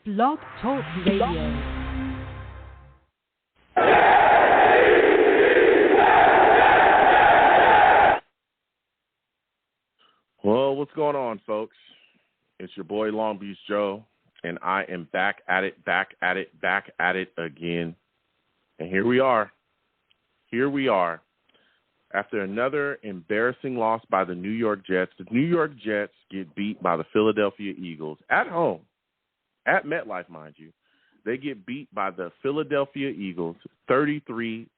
Blog Talk Radio. Well, what's going on, folks? It's your boy Long Beach Joe, and I am back at it again. And here we are. After another embarrassing loss by the New York Jets, the New York Jets get beat by the Philadelphia Eagles at home, at MetLife, mind you. They get beat by the Philadelphia Eagles 33-18.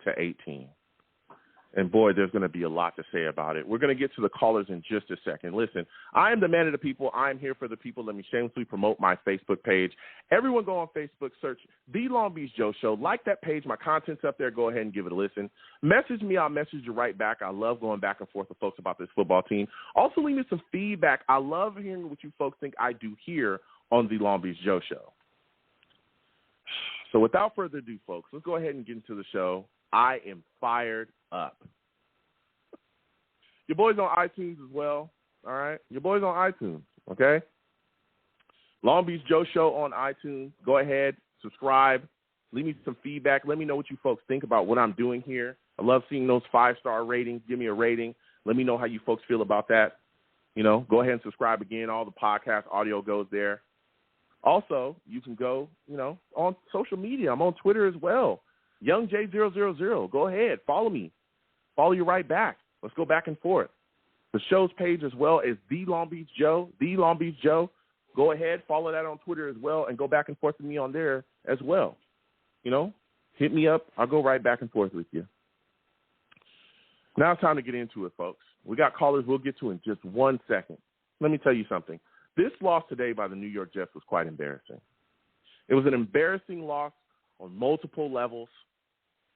And, boy, there's going to be a lot to say about it. We're going to get to the callers in just a second. Listen, I am the man of the people. I'm here for the people. Let me shamelessly promote my Facebook page. Everyone go on Facebook, search The Long Beach Joe Show. Like that page. My content's up there. Go ahead and give it a listen. Message me. I'll message you right back. I love going back and forth with folks about this football team. Also, leave me some feedback. I love hearing what you folks think I do here on The Long Beach Joe Show. So without further ado, folks, let's go ahead and get into the show. I am fired up. Your boy's on iTunes as well, all right? Your boy's on iTunes, okay? Long Beach Joe Show on iTunes. Go ahead, subscribe, leave me some feedback. Let me know what you folks think about what I'm doing here. I love seeing those 5-star ratings. Give me a rating. Let me know how you folks feel about that. You know, go ahead and subscribe again. All the podcast audio goes there. Also, you can go, on social media. I'm on Twitter as well. YoungJ000. Go ahead. Follow me. Follow you right back. Let's go back and forth. The show's page as well is The Long Beach Joe. The Long Beach Joe. Go ahead. Follow that on Twitter as well and go back and forth with me on there as well. Hit me up. I'll go right back and forth with you. Now it's time to get into it, folks. We got callers we'll get to in just 1 second. Let me tell you something. This loss today by the New York Jets was quite embarrassing. It was an embarrassing loss on multiple levels.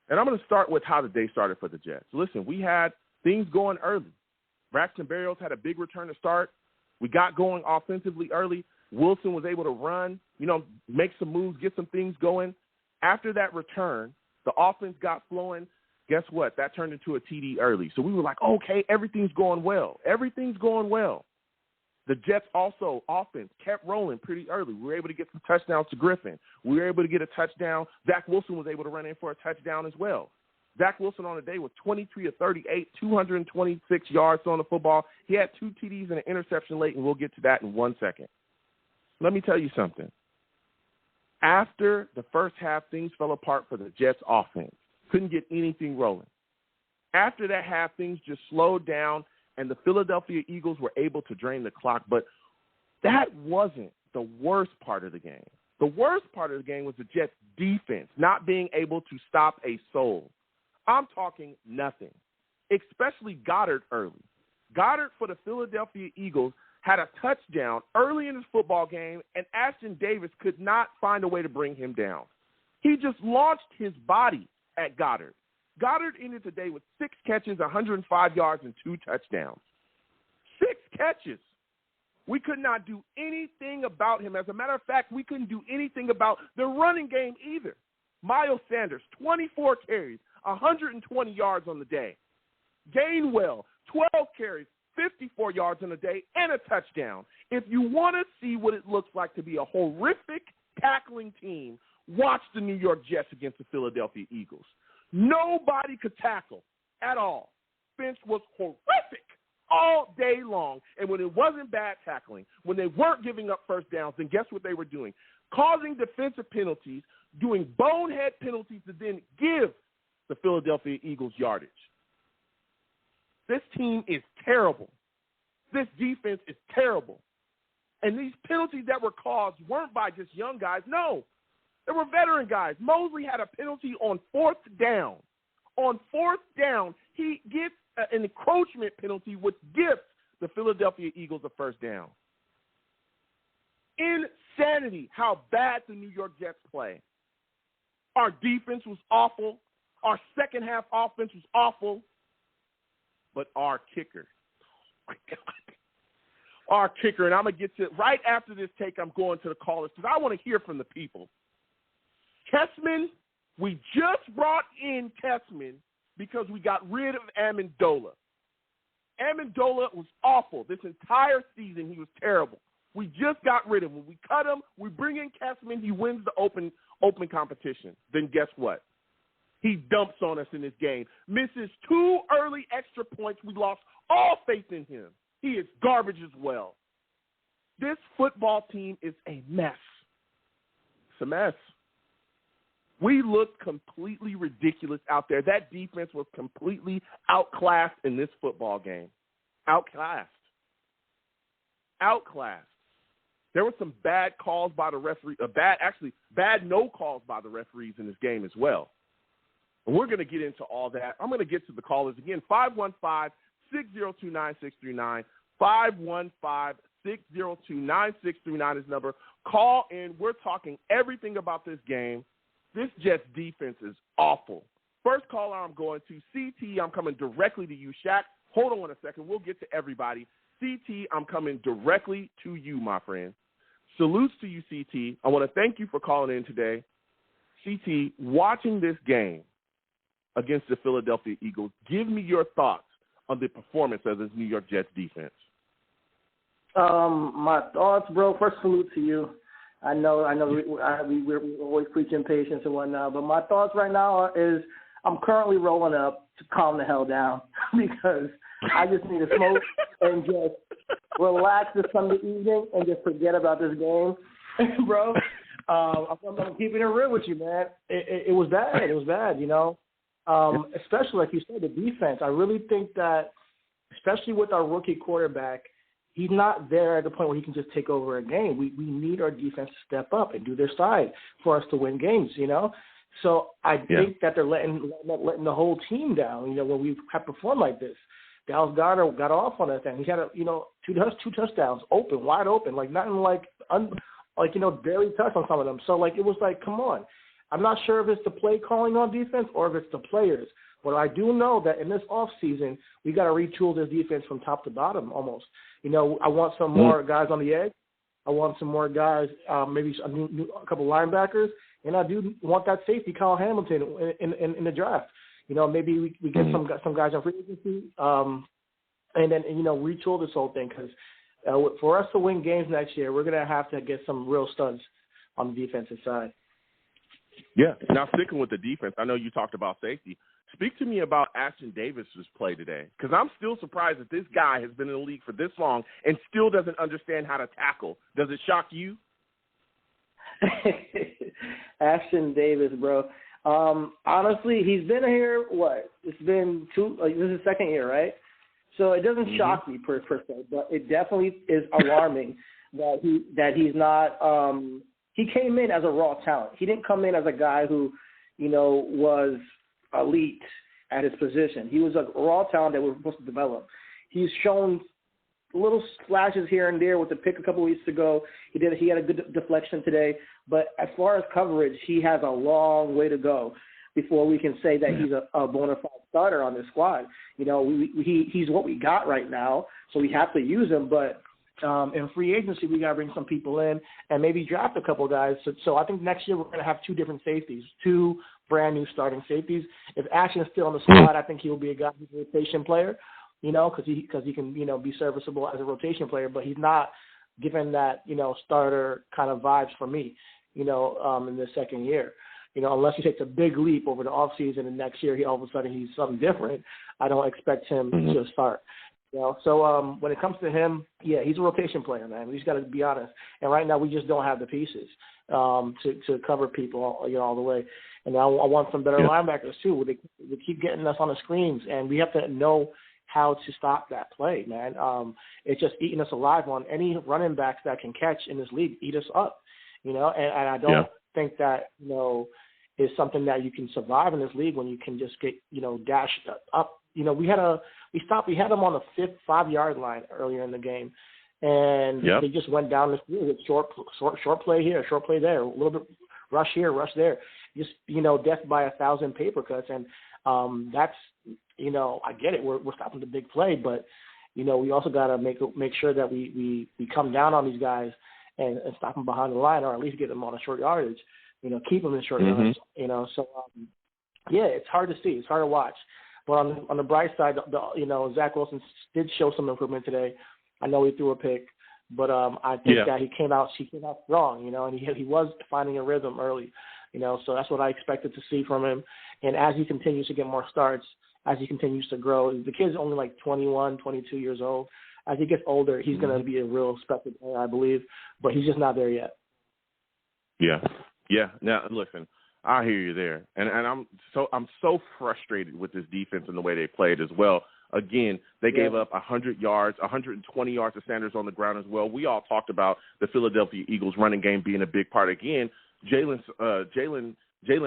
And I'm going to start with how the day started for the Jets. Listen, we had things going early. Braxton Berrios had a big return to start. We got going offensively early. Wilson was able to run, make some moves, get some things going. After that return, the offense got flowing. Guess what? That turned into a TD early. So we were like, okay, everything's going well. Everything's going well. The Jets also, offense, kept rolling pretty early. We were able to get some touchdowns to Griffin. We were able to get a touchdown. Zach Wilson was able to run in for a touchdown as well. Zach Wilson on the day was 23 of 38, 226 yards on the football. He had 2 TDs and an interception late, and we'll get to that in 1 second. Let me tell you something. After the first half, things fell apart for the Jets offense. Couldn't get anything rolling. After that half, things just slowed down, and the Philadelphia Eagles were able to drain the clock. But that wasn't the worst part of the game. The worst part of the game was the Jets' defense not being able to stop a soul. I'm talking nothing, especially Goddard early. Goddard for the Philadelphia Eagles had a touchdown early in his football game, and Ashton Davis could not find a way to bring him down. He just launched his body at Goddard. Goddard ended the day with 6 catches, 105 yards, and 2 touchdowns. 6 catches. We could not do anything about him. As a matter of fact, we couldn't do anything about the running game either. Miles Sanders, 24 carries, 120 yards on the day. Gainwell, 12 carries, 54 yards on the day, and a touchdown. If you want to see what it looks like to be a horrific tackling team, watch the New York Jets against the Philadelphia Eagles. Nobody could tackle at all. Finch was horrific all day long. And when it wasn't bad tackling, when they weren't giving up first downs, then guess what they were doing? Causing defensive penalties, doing bonehead penalties to then give the Philadelphia Eagles yardage. This team is terrible. This defense is terrible. And these penalties that were caused weren't by just young guys. No. There were veteran guys. Mosley had a penalty on 4th down. On 4th down, he gets an encroachment penalty, which gives the Philadelphia Eagles a first down. Insanity how bad the New York Jets play. Our defense was awful. Our second half offense was awful. But our kicker, oh my God, our kicker, and I'm going to get to it right after this take, I'm going to the callers because I want to hear from the people. Tessman, we just brought in Tessman because we got rid of Amendola. Amendola was awful. This entire season, he was terrible. We just got rid of him. When we cut him, we bring in Kessman, he wins the open competition. Then guess what? He dumps on us in this game. Misses 2 early extra points. We lost all faith in him. He is garbage as well. This football team is a mess. It's a mess. We looked completely ridiculous out there. That defense was completely outclassed in this football game. Outclassed. There were some bad calls by the referee, bad no calls by the referees in this game as well. And we're going to get into all that. I'm going to get to the callers again. 515-602-9639. 515-602-9639 is number. Call in. We're talking everything about this game. This Jets defense is awful. First caller I'm going to, CT, I'm coming directly to you. Shaq, hold on a second. We'll get to everybody. CT, I'm coming directly to you, my friend. Salutes to you, CT. I want to thank you for calling in today. CT, watching this game against the Philadelphia Eagles, give me your thoughts on the performance of this New York Jets defense. My thoughts, bro, first salute to you. I know we're always preaching patience and whatnot, but my thoughts right now is I'm currently rolling up to calm the hell down because I just need to smoke and just relax this Sunday evening and just forget about this game, bro. I'm keeping it real with you, man. It was bad. It was bad, you know. Especially, like you said, the defense. I really think that, especially with our rookie quarterback, he's not there at the point where he can just take over a game. We need our defense to step up and do their side for us to win games, you know. So I think that they're letting the whole team down, you know, when we have performed like this. Dallas Goedert got off on that thing. He had, two touchdowns, wide open, like nothing barely touched on some of them. So, like, it was like, come on. I'm not sure if it's the play calling on defense or if it's the players. But I do know that in this offseason, we got to retool this defense from top to bottom almost. You know, I want some more guys on the edge. I want some more guys, maybe a couple linebackers. And I do want that safety, Kyle Hamilton, in the draft. You know, maybe we get some guys on free agency and then, retool this whole thing. Because for us to win games next year, we're going to have to get some real studs on the defensive side. Yeah. Now, sticking with the defense, I know you talked about safety. Speak to me about Ashton Davis's play today, because I'm still surprised that this guy has been in the league for this long and still doesn't understand how to tackle. Does it shock you? Ashton Davis, bro. Honestly, he's been here, it's been this is his second year, right? So it doesn't shock me per se, but it definitely is alarming that he's not he came in as a raw talent. He didn't come in as a guy who, was elite at his position. He was a raw talent that we're supposed to develop. He's shown little flashes here and there with the pick a couple weeks ago. He had a good deflection today. But as far as coverage, he has a long way to go before we can say that he's a bona fide starter on this squad. He's what we got right now, so we have to use him. But in free agency, we got to bring some people in and maybe draft a couple guys. So I think next year we're going to have 2 different safeties, 2 brand new starting safeties. If Ashton is still on the squad, I think he'll be a guy who's a rotation player, because he can, be serviceable as a rotation player, but he's not given that, starter kind of vibes for me, in the second year. Unless he takes a big leap over the offseason and next year all of a sudden he's something different, I don't expect him to start. So when it comes to him, he's a rotation player, man. We just got to be honest. And right now we just don't have the pieces to cover people, all the way. And I want some better linebackers too. They keep getting us on the screens, and we have to know how to stop that play, man. It's just eating us alive on any running backs that can catch in this league, eat us up, and I don't think that, is something that you can survive in this league when you can just get, dashed up. We had them on the 5-yard line earlier in the game, and they just went down this field with short play here, short play there, a little bit rush here, rush there, just, death by 1,000 paper cuts. And that's, I get it. We're stopping the big play, but, we also got to make sure that we come down on these guys and stop them behind the line, or at least get them on a short yardage, keep them in short yardage, So, it's hard to see. It's hard to watch. But on the bright side, Zach Wilson did show some improvement today. I know he threw a pick, But I think that he came out strong, and he was finding a rhythm early, so that's what I expected to see from him. And as he continues to get more starts, as he continues to grow, the kid's only like 21, 22 years old. As he gets older, he's going to be a real special player, I believe, but he's just not there yet. Yeah. Now, listen, I hear you there, and I'm so frustrated with this defense and the way they played as well. Again, they gave up 100 yards, 120 yards to Sanders on the ground as well. We all talked about the Philadelphia Eagles running game being a big part. Again, Jalen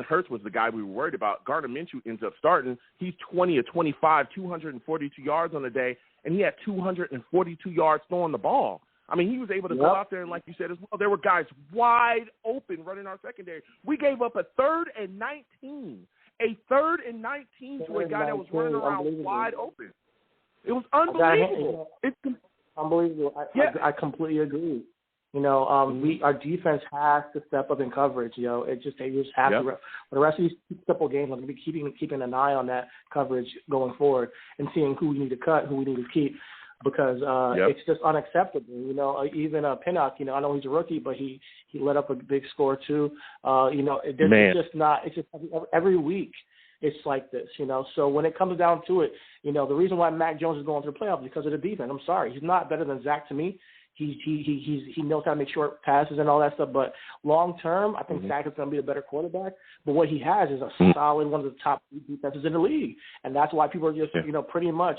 Hurts was the guy we were worried about. Gardner Minshew ends up starting. He's 20 of 25, 242 yards on the day, and he had 242 yards throwing the ball. I mean, he was able to go out there, and like you said as well, there were guys wide open running our secondary. We gave up a 3rd and 19. A 3rd and 19 to a guy that was running around wide open. It was unbelievable. It's unbelievable. I completely agree. Our defense has to step up in coverage. They just have to. For the rest of these simple games, I'm going to be keeping an eye on that coverage going forward and seeing who we need to cut, who we need to keep, because it's just unacceptable. Even Pinnock, I know he's a rookie, but he let up a big score too. It's just not. It's just every week it's like this. So when it comes down to it, the reason why Mac Jones is going to the playoffs is because of the defense. I'm sorry, he's not better than Zach to me. He knows how to make short passes and all that stuff. But long term, I think Zach is going to be a better quarterback. But what he has is a solid, one of the top defenses in the league, and that's why people are just pretty much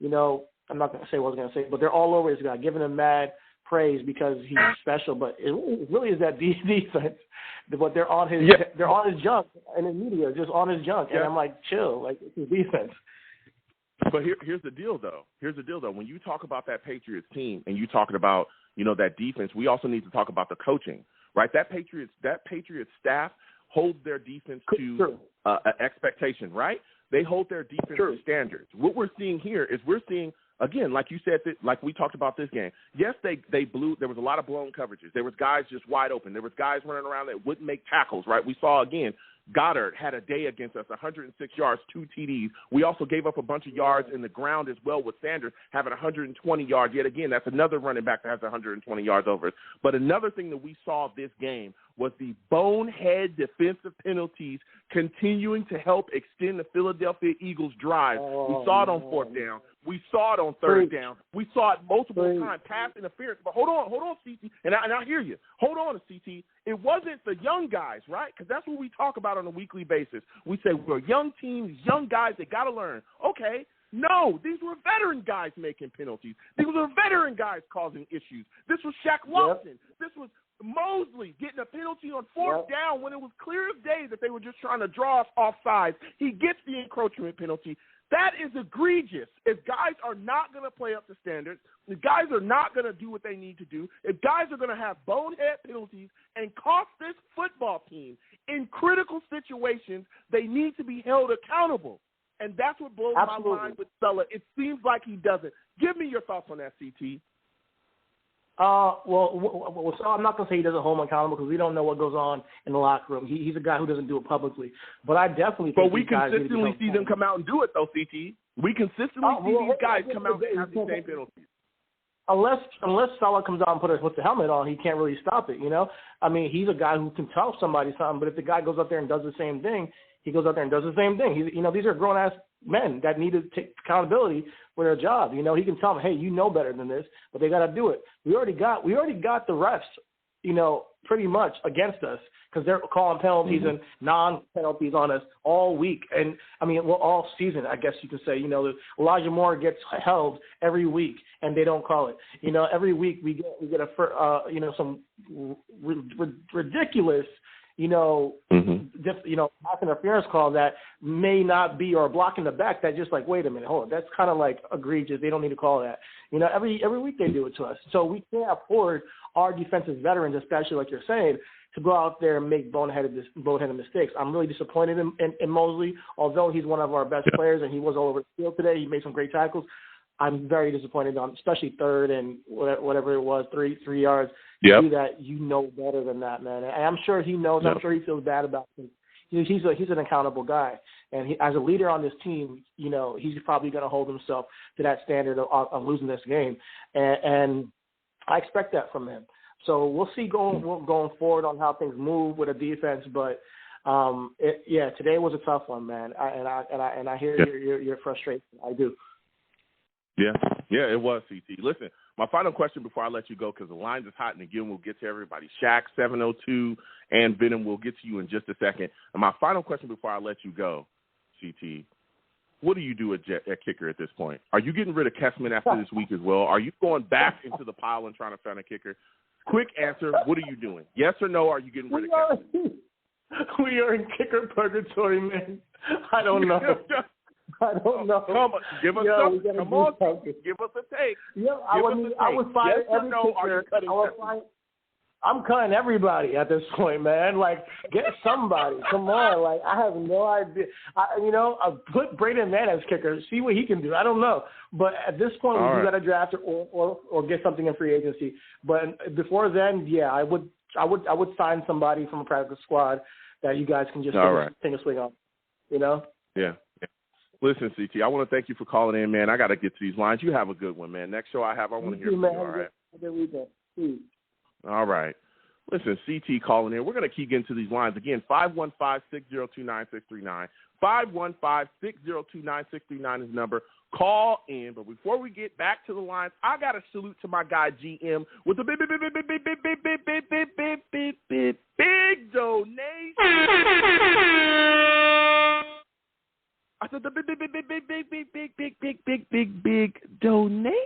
I'm not going to say what I was going to say, but they're all over this guy, giving him mad praise because he's special. But it really is that defense. But they're on his junk, and the media just on his junk. And I'm like, chill, like it's his defense. But here's the deal, though. When you talk about that Patriots team and you talking about, that defense, we also need to talk about the coaching, right? That Patriots staff holds their defense to expectation, right? They hold their defense to standards. What we're seeing here is again, like you said, like we talked about this game. Yes, they blew. There was a lot of blown coverages. There was guys just wide open. There was guys running around that wouldn't make tackles, right? We saw, again, Goddard had a day against us, 106 yards, 2 TDs. We also gave up a bunch of yards in the ground as well with Sanders having 120 yards. Yet again, that's another running back that has 120 yards over us. But another thing that we saw this game was the bonehead defensive penalties continuing to help extend the Philadelphia Eagles' drive. We saw it on 4th down. We saw it on 3rd down. We saw it multiple times, pass interference. But hold on, CT, and I hear you. Hold on, CT. It wasn't the young guys, right? Because that's what we talk about on a weekly basis. We say we're a young team, these young guys, they got to learn. Okay, no, these were veteran guys making penalties. These were veteran guys causing issues. This was Shaq Lawson. This was Mosley getting a penalty on 4th down when it was clear as day that they were just trying to draw us offside. He gets the encroachment penalty. That is egregious. If guys are not going to play up to standards, if guys are not going to do what they need to do, if guys are going to have bonehead penalties and cost this football team in critical situations, they need to be held accountable. And that's what blows my mind with Sulla. It seems like he doesn't. Give me your thoughts on that, CT. So I'm not going to say he doesn't hold him accountable because we don't know what goes on in the locker room. He's a guy who doesn't do it publicly. But I definitely think we consistently see them come out and do it, though, CT. We consistently see these guys come out and have the same penalties. Unless Salah comes out and puts the helmet on, he can't really stop it, I mean, he's a guy who can tell somebody something, but if the guy goes out there and does the same thing, he goes out there and does the same thing. These are grown-ass men that need to take accountability for their job. He can tell them, hey, you know better than this, but they got to do it. We already got the refs, pretty much against us because they're calling penalties and non-penalties on us all week. And, all season, I guess you could say. Elijah Moore gets held every week, and they don't call it. Every week we get some ridiculous pass interference call that may not be, or blocking the back that just like, wait a minute, hold on, that's kind of like egregious. They don't need to call that. Every week they do it to us. So we can't afford our defensive veterans, especially like you're saying, to go out there and make boneheaded mistakes. I'm really disappointed in Mosley, although he's one of our best players and he was all over the field today. He made some great tackles. I'm very disappointed on, especially 3rd and whatever it was, 3 yards. Yep. Do that, better than that, man. And I'm sure he knows. I'm sure he feels bad about it. He's an accountable guy, and as a leader on this team, he's probably going to hold himself to that standard of losing this game. And I expect that from him. So we'll see going forward on how things move with a defense. But today was a tough one, man. I hear your frustration. I do. Yeah, it was, CT. Listen, my final question before I let you go, because the line is hot, and again, we'll get to everybody. Shaq, 702, and Venom, we'll get to you in just a second. And my final question before I let you go, CT, what do you do at kicker at this point? Are you getting rid of Kessman after this week as well? Are you going back into the pile and trying to find a kicker? Quick answer, what are you doing? Yes or no, are you getting rid of Kessman? We are in kicker purgatory, man. I don't know. I don't know. Come on, give us something. Come on, give us a take. Yeah, I would find yes every no, kicker. I'm cutting everybody at this point, man. Like, get somebody. Come on. Like, I have no idea. I'll put Braden Mann as kicker. See what he can do. I don't know. But at this point, we got to draft or get something in free agency. But before then, yeah, I would sign somebody from a practice squad that you guys can just take a swing on. You know? Yeah. Listen, CT, I want to thank you for calling in, man. I got to get to these lines. You have a good one, man. Next show I want to hear from you, all right? Have a good weekend. All right. Listen, CT calling in. We're going to keep getting to these lines. Again, 515-602-9639. 515-602-9639 is the number. Call in. But before we get back to the lines, I got to salute to my guy GM with a big donation. I said the big donation.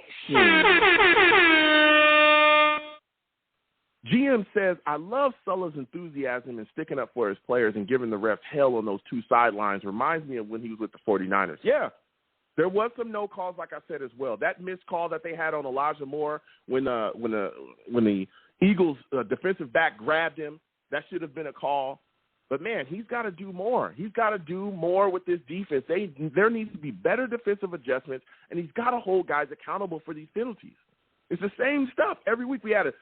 GM says, I love Sulla's enthusiasm in sticking up for his players and giving the refs hell on those two sidelines. Reminds me of when he was with the 49ers. Yeah, there was some no calls, like I said, as well. That missed call that they had on Elijah Moore when the Eagles defensive back grabbed him, that should have been a call. But, man, he's got to do more. He's got to do more with this defense. There needs to be better defensive adjustments, and he's got to hold guys accountable for these penalties. It's the same stuff every week. We had a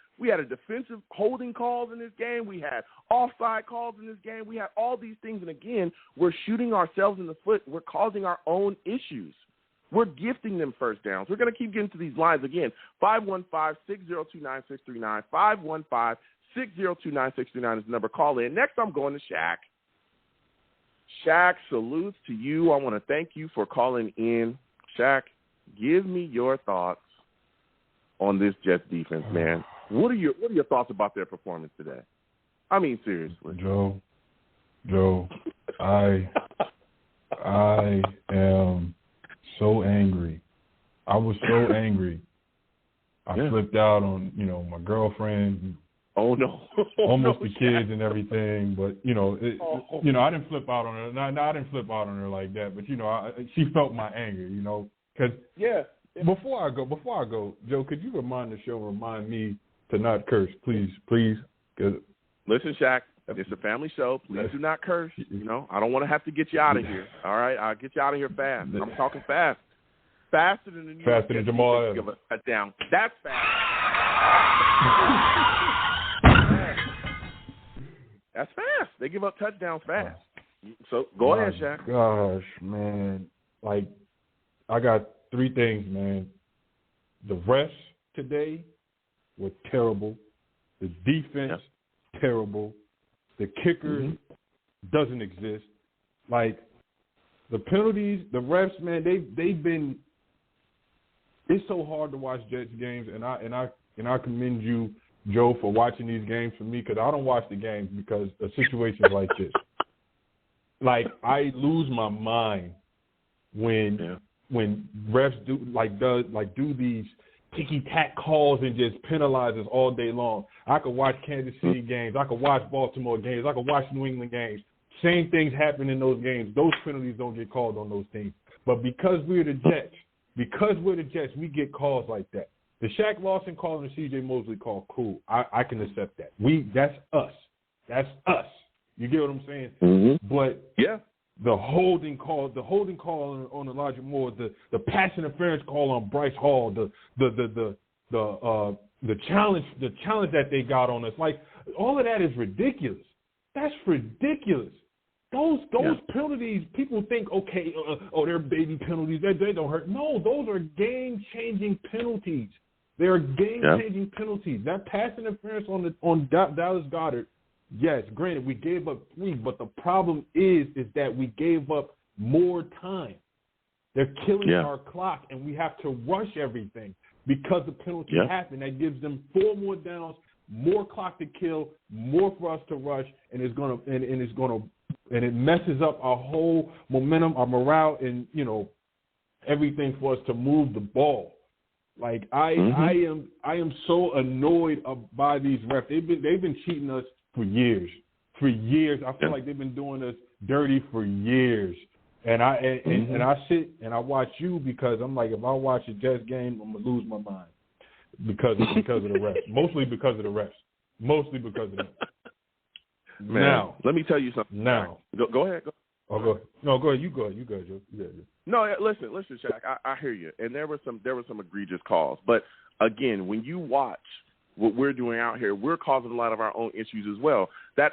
defensive holding calls in this game. We had offside calls in this game. We had all these things, and again, we're shooting ourselves in the foot. We're causing our own issues. We're gifting them first downs. We're going to keep getting to these lines again. 515-602-9639. 515-602-9639 is the number. Call in. Next, I'm going to Shaq. Shaq, salutes to you. I want to thank you for calling in. Shaq, give me your thoughts on this Jets defense, man. What are your thoughts about their performance today? I mean, seriously. Joe, I am so angry. I was so angry. I flipped out on, my girlfriend. Oh no! Almost the kids and everything, but I didn't flip out on her. No, I didn't flip out on her like that. But she felt my anger. Because Before I go, Joe, could you remind me to not curse, please? Listen, Shaq, it's a family show. Please do not curse. I don't want to have to get you out of here. All right, I'll get you out of here fast. I'm talking fast, faster than Jamal. Give a touchdown. That's fast. That's fast. They give up touchdowns fast. So go ahead, Shaq. Gosh, man, I got three things, man. The refs today were terrible. The defense, terrible. The kicker doesn't exist. The penalties, the refs, man, they've been. It's so hard to watch Jets games, and I commend you, Joe, for watching these games for me, because I don't watch the games because of situations like this. I lose my mind when refs do these ticky-tack calls and just penalize us all day long. I could watch Kansas City games. I could watch Baltimore games. I could watch New England games. Same things happen in those games. Those penalties don't get called on those teams. But because we're the Jets, we get calls like that. The Shaq Lawson call and the C.J. Mosley call, cool. I can accept that. That's us. That's us. You get what I'm saying? Mm-hmm. But the holding call on Elijah Moore, the pass interference call on Bryce Hall, the challenge that they got on us, all of that is ridiculous. That's ridiculous. Those penalties, people think, they're baby penalties. They don't hurt. No, those are game-changing penalties. They are game-changing penalties. That pass interference on Dallas Goedert, yes, granted, we gave up 3, but the problem is that we gave up more time. They're killing our clock, and we have to rush everything because the penalty happened. That gives them 4 more downs, more clock to kill, more for us to rush, and it messes up our whole momentum, our morale, and everything for us to move the ball. Like I am so annoyed by these refs. They've been cheating us for years. For years, I feel like they've been doing us dirty for years. And I sit and I watch you because I'm like, if I watch a Jets game, I'm gonna lose my mind because of the refs. Mostly because of the refs. Mostly because of them. Man, now, let me tell you something. Now, go ahead. Oh, go ahead. No, go ahead. You go ahead, Joe. Joe. No, listen, Shaq. I hear you, and there were some egregious calls. But again, when you watch what we're doing out here, we're causing a lot of our own issues as well. That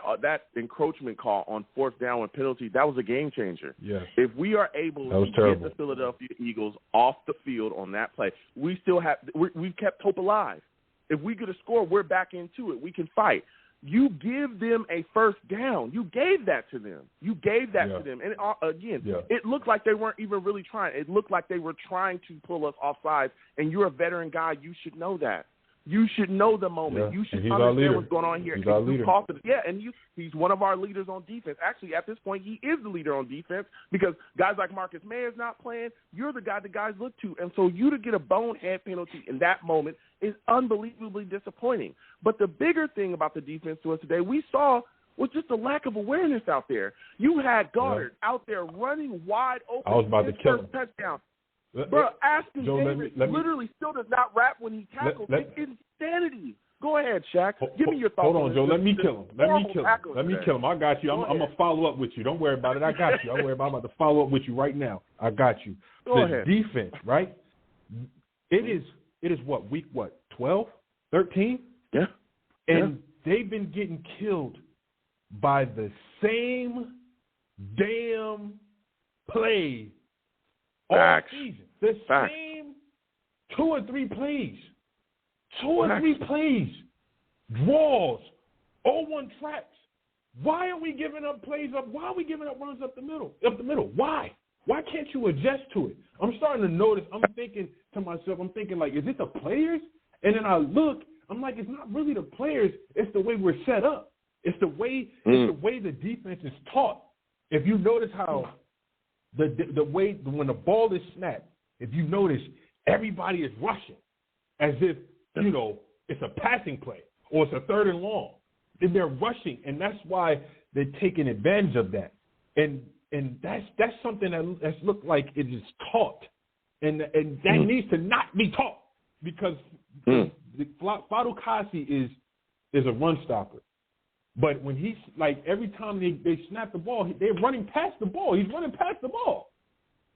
encroachment call on 4th down with penalty, that was a game changer. Yes. If we are able to get the Philadelphia Eagles off the field on that play, we've kept hope alive. If we get a score, we're back into it. We can fight. You give them a 1st down. You gave that to them. To them. And again, it looked like they weren't even really trying. It looked like they were trying to pull us offside. And you're a veteran guy. You should know that. You should know the moment. You should understand what's going on here. He's our leader. He's one of our leaders on defense. Actually, at this point, he is the leader on defense because guys like Marcus Mayer's not playing. You're the guy the guys look to. And so you to get a bonehead penalty in that moment is unbelievably disappointing. But the bigger thing about the defense to us today, we saw was just a lack of awareness out there. You had Goddard out there running wide open. I was about to kill him. Touchdown. Bro, Ashton Davis literally still does not rap when he tackles. It's insanity. Go ahead, Shaq. Give me your thoughts. Hold on, Joe. Let me kill him. I got you. I'm going to follow up with you. Don't worry about it. I got you. I'm about to follow up with you right now. I got you. Go ahead. Defense, right? It is what, week 12, 13? Yeah. And they've been getting killed by the same damn play all season. The same 2 or 3 plays. 2 or 3 plays. Draws. 0-1 traps. Why are we giving up plays up? Why are we giving up runs up the middle? Why? Why can't you adjust to it? I'm starting to notice. I'm thinking to myself, like, is it the players? And then I look, I'm like, it's not really the players. It's the way we're set up. It's the way the defense is taught. If you notice how the way when the ball is snapped, if you notice, everybody is rushing as if, it's a passing play or it's a 3rd and long. And they're rushing, and that's why they're taking advantage of that. And that's something that's looked like it is taught. And that needs to not be taught because Fadu Kasi is a run stopper. But when he's like every time they snap the ball, they're running past the ball. He's running past the ball.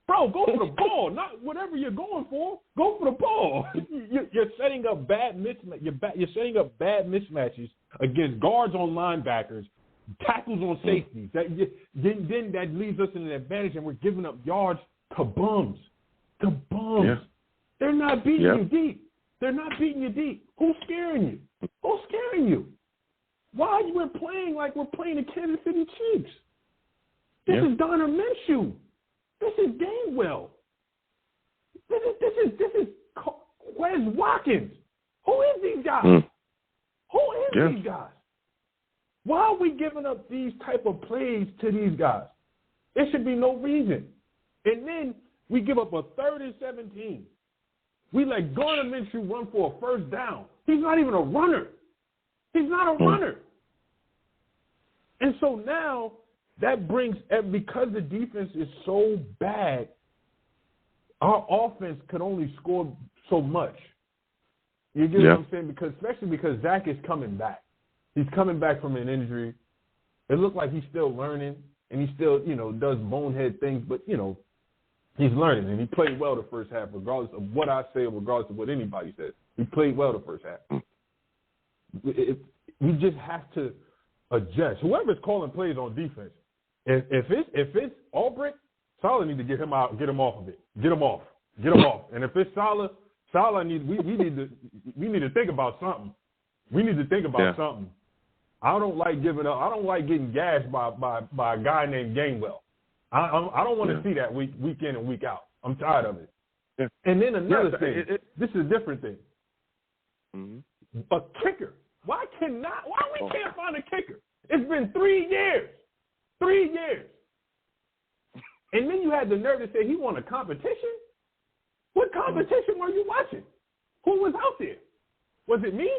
Bro, go for the ball, not whatever you're going for. Go for the ball. You're setting up bad You're setting up bad mismatches against guards on linebackers, tackles on safeties. Then that leaves us in an advantage, and we're giving up yards to bums. Yeah. They're not beating you deep. Who's scaring you? Why are you playing like we're playing the Kansas City Chiefs? This is Donner Minshew. This is Gainwell. This is Wes Watkins. Who is these guys? These guys? Why are we giving up these type of plays to these guys? There should be no reason. And then we give up a 3rd and 17. We let Gardner Minshew run for a 1st down. He's not even a runner. He's not a runner. And so now that brings, because the defense is so bad, our offense could only score so much. You get what I'm saying? Especially because Zach is coming back. He's coming back from an injury. It looks like he's still learning, and he still, does bonehead things, but, he's learning, and he played well the first half, regardless of what I say or regardless of what anybody says. He played well the first half. We just have to adjust. Whoever's calling plays on defense, if it's Albrecht, Saleh needs to get him out, get him off of it. Get him off. And if it's Saleh Salah we need to think about something. We need to think about something. I don't like giving up. I don't like getting gashed by a guy named Gainwell. I don't want to see that week in and week out. I'm tired of it. Yeah. And then another thing. This is a different thing. Mm-hmm. A kicker. Why we can't find a kicker? It's been 3 years. 3 years. And then you had the nerve to say he won a competition? What competition were you watching? Who was out there? Was it me?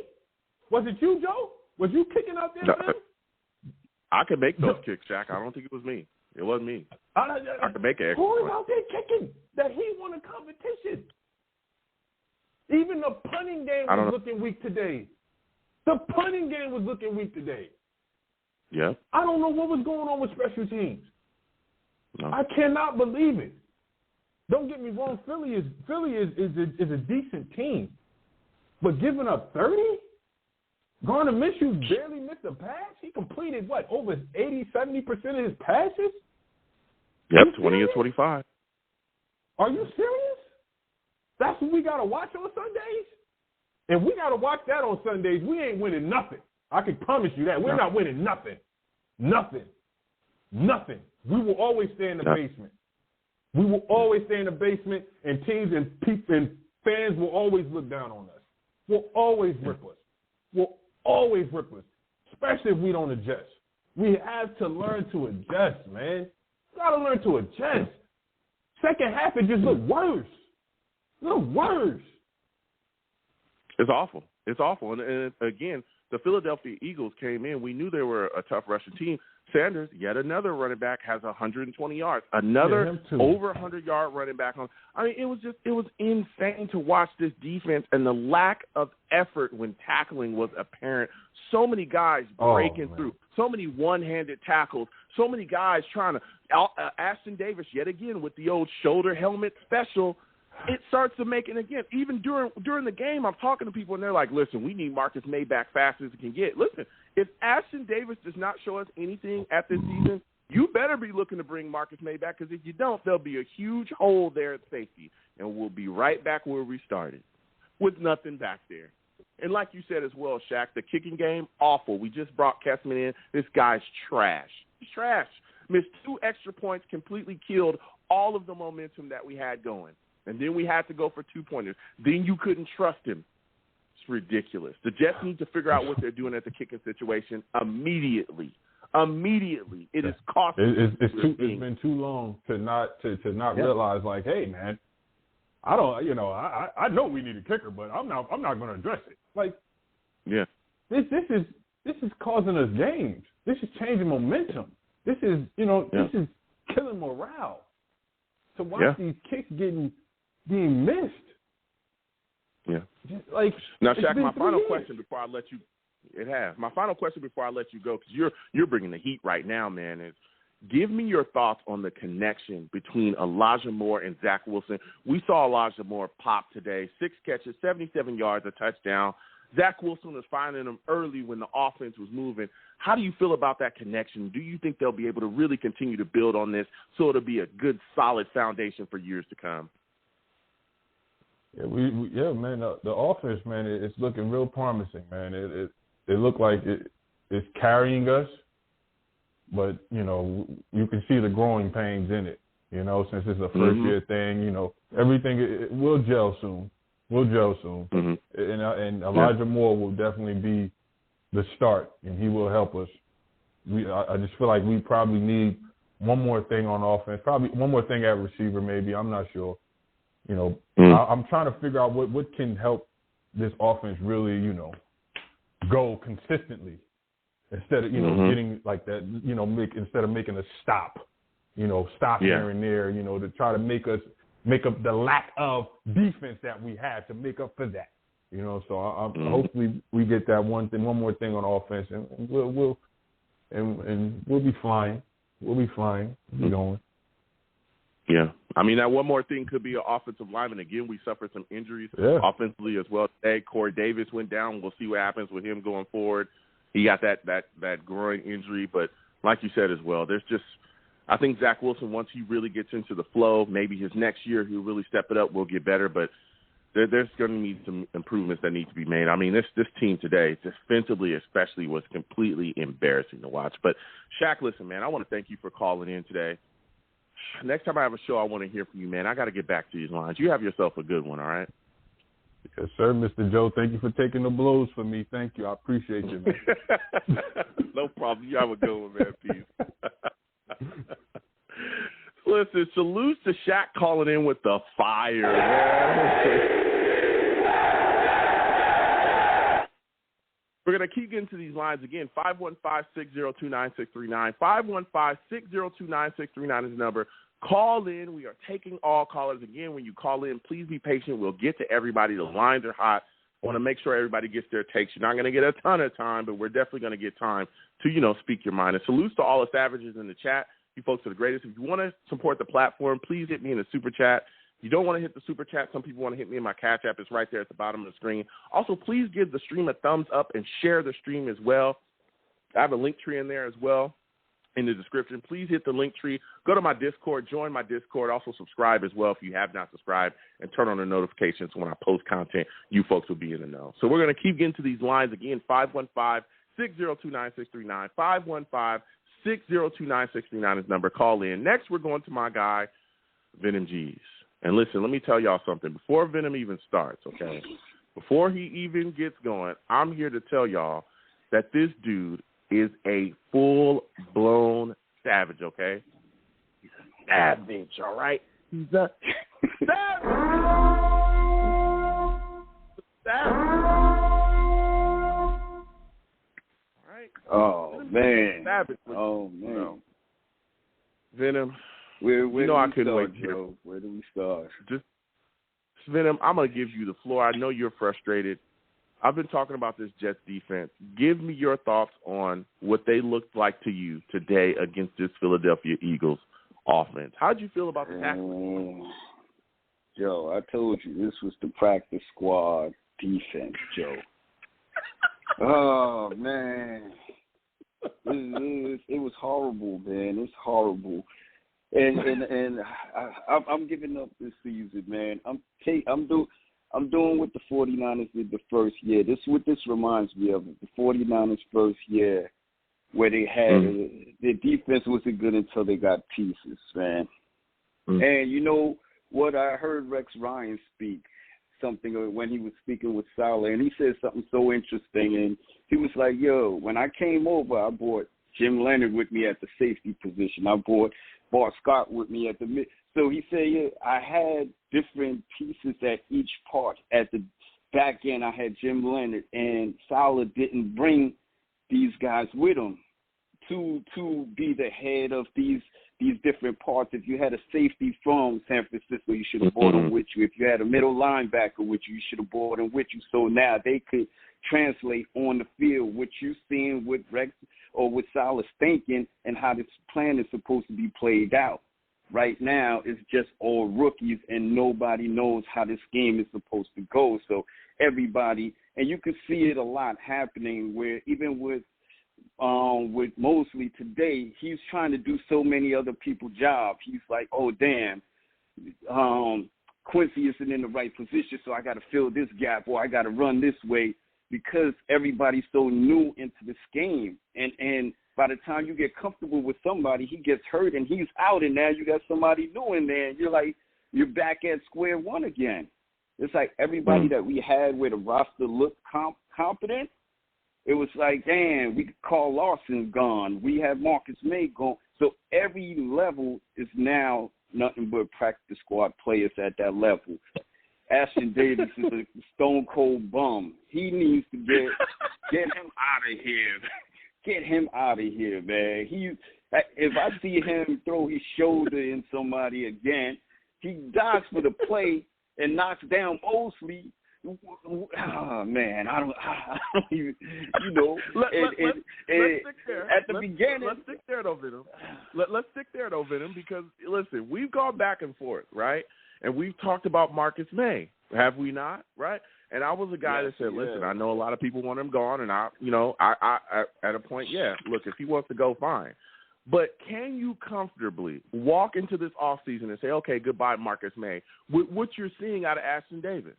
Was it you, Joe? Was you kicking out there, man? I could make those kicks, Shaq. I don't think it was me. It wasn't me. I could make it. Who was out there kicking that he won a competition? Even the punting game was looking weak today. The punting game was looking weak today. Yeah. I don't know what was going on with special teams. No. I cannot believe it. Don't get me wrong. Philly is a decent team, but giving up 30. Gardner Minshew barely missed a pass. He completed over 80-70% of his passes. Yep, 20 and 25. Are you serious? That's what we gotta watch on Sundays. If we gotta watch that on Sundays, we ain't winning nothing. I can promise you that. We're not winning nothing. Nothing. We will always stay in the basement. We will always stay in the basement, and teams and fans will always look down on us. Will always rip us. Will always rip us, especially if we don't adjust. We have to learn to adjust, man. You got to learn to adjust. Second half, it just looked worse. It's awful. And again, the Philadelphia Eagles came in. We knew they were a tough rushing team. Sanders, yet another running back, has 120 yards. Another over 100-yard running back. I mean, it was insane to watch this defense, and the lack of effort when tackling was apparent. So many guys breaking through. So many one-handed tackles. So many guys trying to Ashton Davis, yet again, with the old shoulder helmet special. It starts to make it again. Even during the game, I'm talking to people, and they're like, listen, we need Marcus May back fast as he can get. Listen, if Ashton Davis does not show us anything at this season, you better be looking to bring Marcus May back, because if you don't, there'll be a huge hole there at safety, and we'll be right back where we started with nothing back there. And like you said as well, Shaq, the kicking game, awful. We just brought Kessman in. This guy's trash. He's trash. Missed 2 extra points, completely killed all of the momentum that we had going. And then we had to go for 2-pointers. Then you couldn't trust him. It's ridiculous. The Jets need to figure out what they're doing at the kicking situation immediately. It is costing. It's been too long to not realize, like, hey, man, I know we need a kicker, but I'm not going to address it. Like, this is causing us games. This is changing momentum. This is killing morale. To watch these kicks being missed. Yeah. Now, Shaq, my final question before I let you. My final question before I let you go, because you're bringing the heat right now, man. Is give me your thoughts on the connection between Elijah Moore and Zach Wilson. We saw Elijah Moore pop today, 6 catches, 77 yards, a touchdown. Zach Wilson was finding them early when the offense was moving. How do you feel about that connection? Do you think they'll be able to really continue to build on this so it'll be a good, solid foundation for years to come? Yeah, man. The offense, man, it's looking real promising, man. It looked like it's carrying us, but you can see the growing pains in it. Since it's a first year thing, everything will gel soon. Mm-hmm. And Elijah Moore will definitely be the start, and he will help us. I just feel like we probably need one more thing on offense, probably one more thing at receiver, maybe. I'm not sure. I'm trying to figure out what can help this offense really, go consistently instead of getting like that, instead of making a stop here and there, to try to make up the lack of defense that we have to make up for that. So hopefully we get that one more thing on offense, and we'll be flying. We'll be going. Yeah, I mean, that one more thing could be an offensive lineman. Again, we suffered some injuries offensively as well today. Corey Davis went down. We'll see what happens with him going forward. He got that groin injury, but like you said as well, I think Zach Wilson, once he really gets into the flow, maybe his next year he'll really step it up. We'll get better, but there's going to need some improvements that need to be made. I mean, this team today, defensively especially, was completely embarrassing to watch. But, Shaq, listen, man, I want to thank you for calling in today. Next time I have a show, I want to hear from you, man. I got to get back to these lines. You have yourself a good one, all right? Yes, sir, Mr. Joe. Thank you for taking the blows for me. Thank you. I appreciate you, man. No problem. You have a good one, man. Peace. Listen, salute to Shaq calling in with the fire, man. We're going to keep getting to these lines again. 515-602-9639. 515-602-9639 is the number. Call in. We are taking all callers. Again, when you call in, please be patient. We'll get to everybody. The lines are hot. I want to make sure everybody gets their takes. You're not going to get a ton of time, but we're definitely going to get time to, speak your mind. And salutes to all the savages in the chat. You folks are the greatest. If you want to support the platform, please hit me in the super chat. If you don't want to hit the super chat, some people want to hit me in my Cash App. It's right there at the bottom of the screen. Also, please give the stream a thumbs up and share the stream as well. I have a link tree in there as well in the description. Please hit the link tree. Go to my Discord. Join my Discord. Also subscribe as well if you have not subscribed, and turn on the notifications when I post content. You folks will be in the know. So we're going to keep getting to these lines again. 515-602-9639. 515-602-9639 is number. Call in. Next, we're going to my guy, Venom G's. And listen, let me tell y'all something. Before Venom even starts, okay, before he even gets going, I'm here to tell y'all that this dude is a full-blown savage, okay? He's a savage, all right? He's a savage. Savage. All right? Oh, man. Savage. Oh, man. Venom. Where I couldn't wait to hear. Where do we start? Just, Venom, I'm going to give you the floor. I know you're frustrated. I've been talking about this Jets defense. Give me your thoughts on what they looked like to you today against this Philadelphia Eagles offense. How did you feel about the tackling? Joe, I told you this was the practice squad defense, Joe. Oh, man. It was horrible, man. It's horrible. And I'm giving up this season, man. I'm doing what the 49ers did the first year. This is what this reminds me of. The 49ers first year, where they had their defense wasn't good until they got pieces, man. And you know what? I heard Rex Ryan speak something when he was speaking with Saleh, and he said something so interesting. And he was like, "Yo, when I came over, I brought Jim Leonard with me at the safety position. I brought Bart Scott with me at the mid." So he said, yeah, I had different pieces at each part. At the back end, I had Jim Leonard, and Saleh didn't bring these guys with him to be the head of these different parts. If you had a safety from San Francisco, you should have brought him with you. If you had a middle linebacker with you, you should have brought him with you. So now they could translate on the field what you're seeing with Rex or what Saleh's thinking and how this plan is supposed to be played out. Right now, it's just all rookies, and nobody knows how this game is supposed to go. So everybody, and you can see it a lot happening where even with Mosley today, he's trying to do so many other people's jobs. He's like, oh, damn, Quincy isn't in the right position, so I got to fill this gap or I got to run this way because everybody's so new into this game. And by the time you get comfortable with somebody, he gets hurt and he's out, and now you got somebody new in there, and you're back at square one again. It's like everybody that we had where the roster looked competent, it was like, damn, we Carl Lawson gone. We have Marcus May gone. So every level is now nothing but practice squad players at that level. Ashton Davis is a stone-cold bum. He needs to get him out of here. Get him out of here, man. If I see him throw his shoulder in somebody again, he dives for the play and knocks down Mosley. Oh, man, I don't even, let's stick there. At the beginning. Let's stick there, though, Venom. Let's stick there, though, Venom, because, listen, we've gone back and forth, right? And we've talked about Marcus May, have we not, right? And I was a guy that said, listen, I know a lot of people want him gone, and I at a point, look, if he wants to go, fine. But can you comfortably walk into this offseason and say, okay, goodbye, Marcus May, with what you're seeing out of Ashton Davis?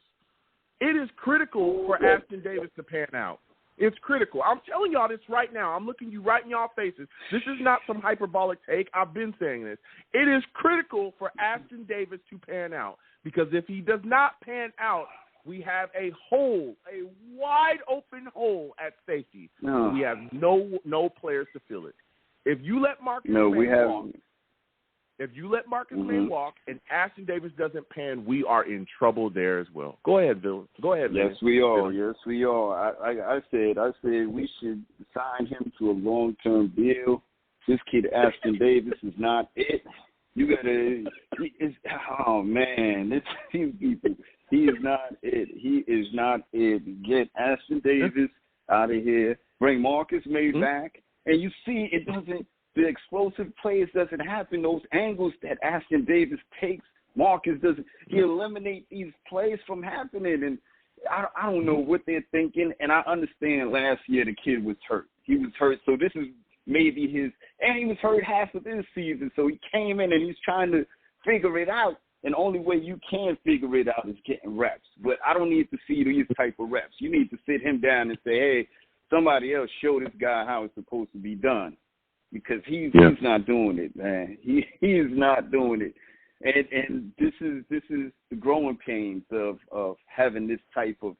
It is critical for Ashton Davis to pan out. It's critical. I'm telling y'all this right now. I'm looking you right in y'all faces. This is not some hyperbolic take. I've been saying this. It is critical for Ashton Davis to pan out, because if he does not pan out, we have a hole, a wide open hole at safety. No. We have no players to fill it. If you let Marcus May walk and Ashton Davis doesn't pan, we are in trouble there as well. Go ahead, Bill. Go ahead, Bill. Yes, we are. Yes, we are. I said we should sign him to a long-term deal. This kid, Ashton Davis, is not it. You gotta. Oh man, these people. He is not it. He is not it. Get Ashton Davis out of here. Bring Marcus May back, and you see it doesn't. The explosive plays doesn't happen. Those angles that Ashton Davis takes, Marcus doesn't. He eliminates these plays from happening, and I don't know what they're thinking. And I understand last year the kid was hurt. He was hurt, so this is maybe his. And he was hurt half of this season, so he came in and he's trying to figure it out. And the only way you can figure it out is getting reps. But I don't need to see these type of reps. You need to sit him down and say, hey, somebody else show this guy how it's supposed to be done. Because he's not doing it, man. He is not doing it. And this is the growing pains of having this type of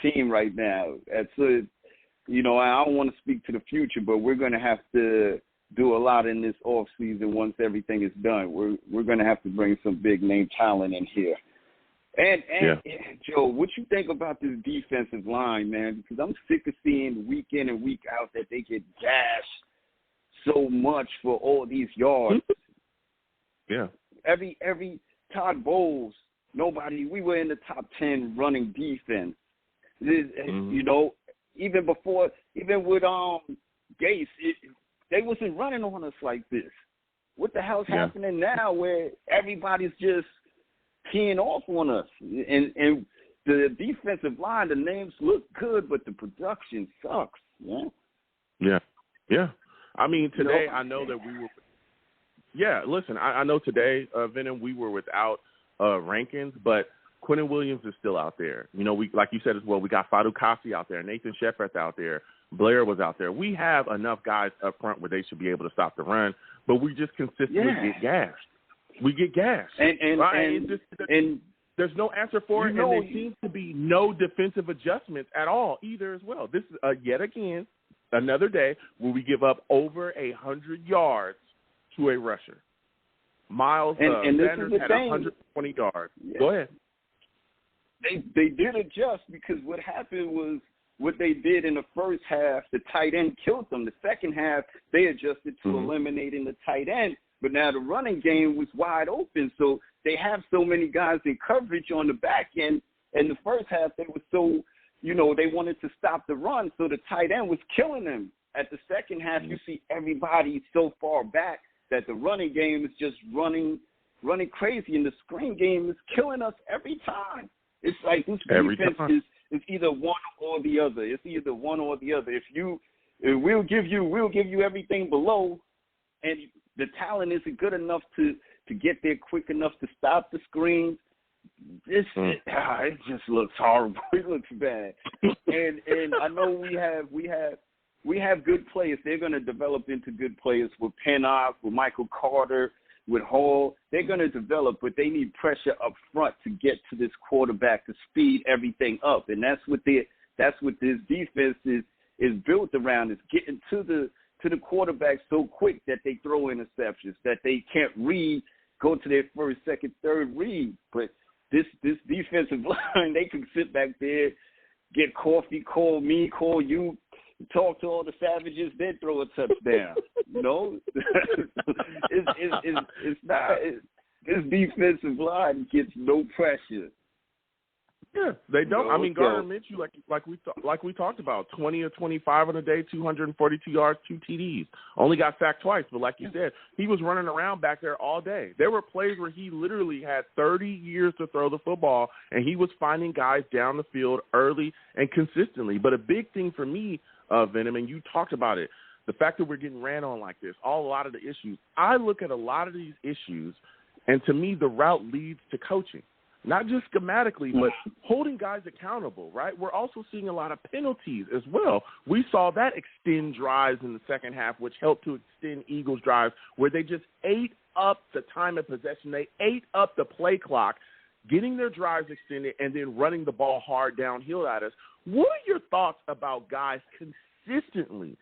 team right now. I don't want to speak to the future, but we're going to have to do a lot in this off season once everything is done. We're going to have to bring some big name talent in here. And Joe, what you think about this defensive line, man? Because I'm sick of seeing week in and week out that they get gashed so much for all these yards. Yeah. Every Todd Bowles, we were in the top 10 running defense. You know, even with Gase, they wasn't running on us like this. What the hell's happening now where everybody's just teeing off on us? And the defensive line, the names look good, but the production sucks, man. Yeah. I mean, today I know that we were – yeah, listen, I know today, Venom, we were without Rankins, but Quentin Williams is still out there. You know, we like you said as well, we got Fadu Kasi out there, Nathan Shepard out there, Blair was out there. We have enough guys up front where they should be able to stop the run, but we just consistently get gashed. We get gashed. And there's no answer for it, and there seems to be no defensive adjustments at all either as well. This is, yet again, another day where we give up over 100 yards to a rusher. Miles Sanders had 120 yards. Yeah. Go ahead. They did adjust because what happened was what they did in the first half, the tight end killed them. The second half, they adjusted to eliminating the tight end. But now the running game was wide open, so they have so many guys in coverage on the back end. And the first half, they were so – they wanted to stop the run, so the tight end was killing them. At the second half, you see everybody so far back that the running game is just running crazy, and the screen game is killing us every time. It's like this defense is either one or the other. It's either one or the other. We'll give you everything below, and the talent isn't good enough to get there quick enough to stop the screens. It just looks horrible. It looks bad. And I know we have good players. They're going to develop into good players with Pennock, with Michael Carter, with Hall. They're going to develop, but they need pressure up front to get to this quarterback to speed everything up. And that's what this defense is built around, is getting to the quarterback so quick that they throw interceptions, that they can't go to their first, second, third read. But this defensive line, they can sit back there, get coffee, call me, call you, talk to all the savages, then throw a touchdown. It's not. This defensive line gets no pressure. Yeah, they don't. I mean, Gardner Minshew, like we talked about, 20 or 25 on the day, 242 yards, 2 TDs. Only got sacked twice, but like you said, he was running around back there all day. There were plays where he literally had 30 years to throw the football, and he was finding guys down the field early and consistently. But a big thing for me, Venom, and you talked about it, the fact that we're getting ran on like this, a lot of the issues. I look at a lot of these issues, and to me, the route leads to coaching. not just schematically, but holding guys accountable, right? We're also seeing a lot of penalties as well. We saw that extend drives in the second half, which helped to extend Eagles drives, where they just ate up the time of possession. They ate up the play clock, getting their drives extended and then running the ball hard downhill at us. What are your thoughts about guys consistently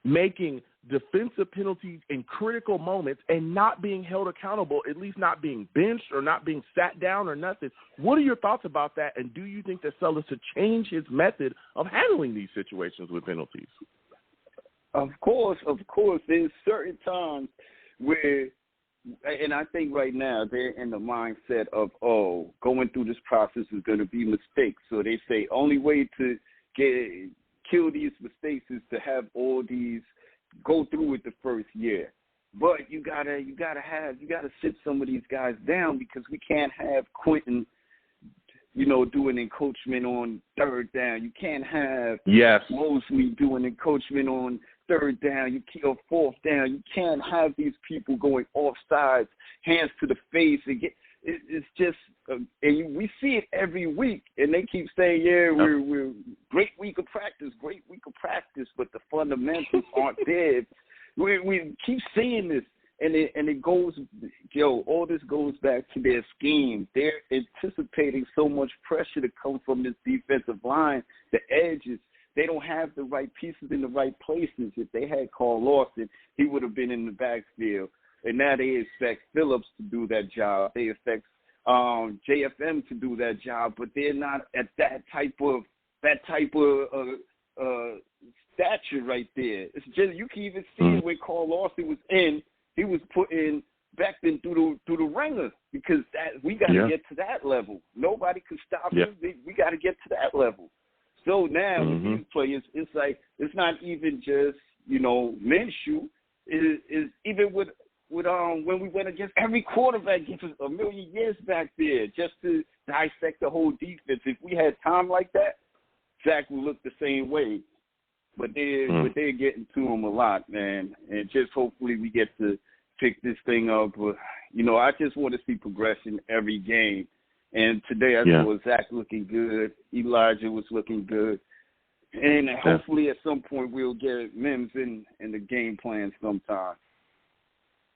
making defensive penalties in critical moments and not being held accountable, at least not being benched or not being sat down or nothing? What are your thoughts about that, and do you think that Sellers should change his method of handling these situations with penalties? Of course. There's certain times where, and I think right now they're in the mindset of, going through this process is going to be mistakes. So they say only way to kill these mistakes is to have all these go through with the first year. But you gotta sit some of these guys down, because we can't have Quentin, doing encroachment on third down. You can't have Mosley doing encroachment on third down, or fourth down. You can't have these people going off sides, hands to the face. It's just, we see it every week, and they keep saying, we're great week of practice, but the fundamentals aren't there. We keep seeing this, and it goes, all this goes back to their scheme. They're anticipating so much pressure to come from this defensive line, the edges. They don't have the right pieces in the right places. If they had Carl Lawson, he would have been in the backfield. And now they expect Phillips to do that job. They expect JFM to do that job, but they're not at that type of stature right there. It's just, you can even see it when Carl Lawson was in. He was putting Becton through the ringer, because we got to get to that level. Nobody can stop him. We got to get to that level. So now with these players, it's like, it's not even just Minshew. Is even with when we went against every quarterback, gives us a million years back there just to dissect the whole defense. If we had time like that, Zach would look the same way. But they're getting to him a lot, man. And just hopefully we get to pick this thing up. But, I just want to see progression every game. And today I saw Zach looking good. Elijah was looking good. And hopefully at some point we'll get Mims in the game plan sometime.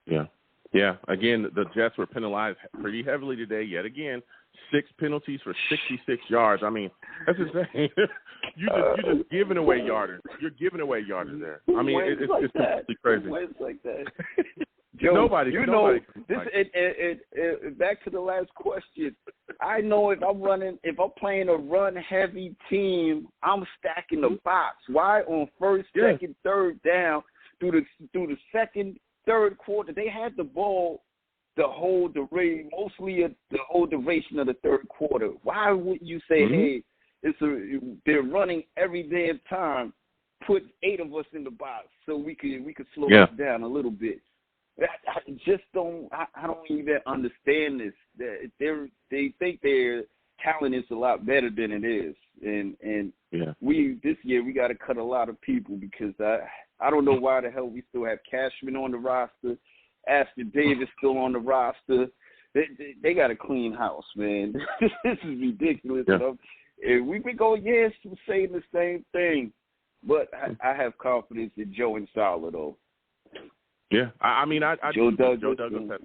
Yeah. Again, the Jets were penalized pretty heavily today. Yet again, 6 penalties for 66 yards. I mean, that's insane. You're just giving away yardage. You're giving away yardage there. I mean, it's completely crazy. Wins like that. Joe, nobody. Back to the last question. I know if I'm playing a run-heavy team, I'm stacking the box. Why on first, second, third down through the second, third quarter, they had the ball the whole duration, the whole duration of the third quarter. Why would you say, hey, they're running every damn time? Put 8 of us in the box so we could slow us down a little bit. I just don't. I don't even understand this. They think their talent is a lot better than it is, and this year we got to cut a lot of people, because I don't know why the hell we still have Cashman on the roster, Ashton Davis still on the roster. They got a clean house, man. This is ridiculous. And we've been going years saying the same thing, but I have confidence in Joe and Sala, though. Yeah, I mean, Joe Douglas said,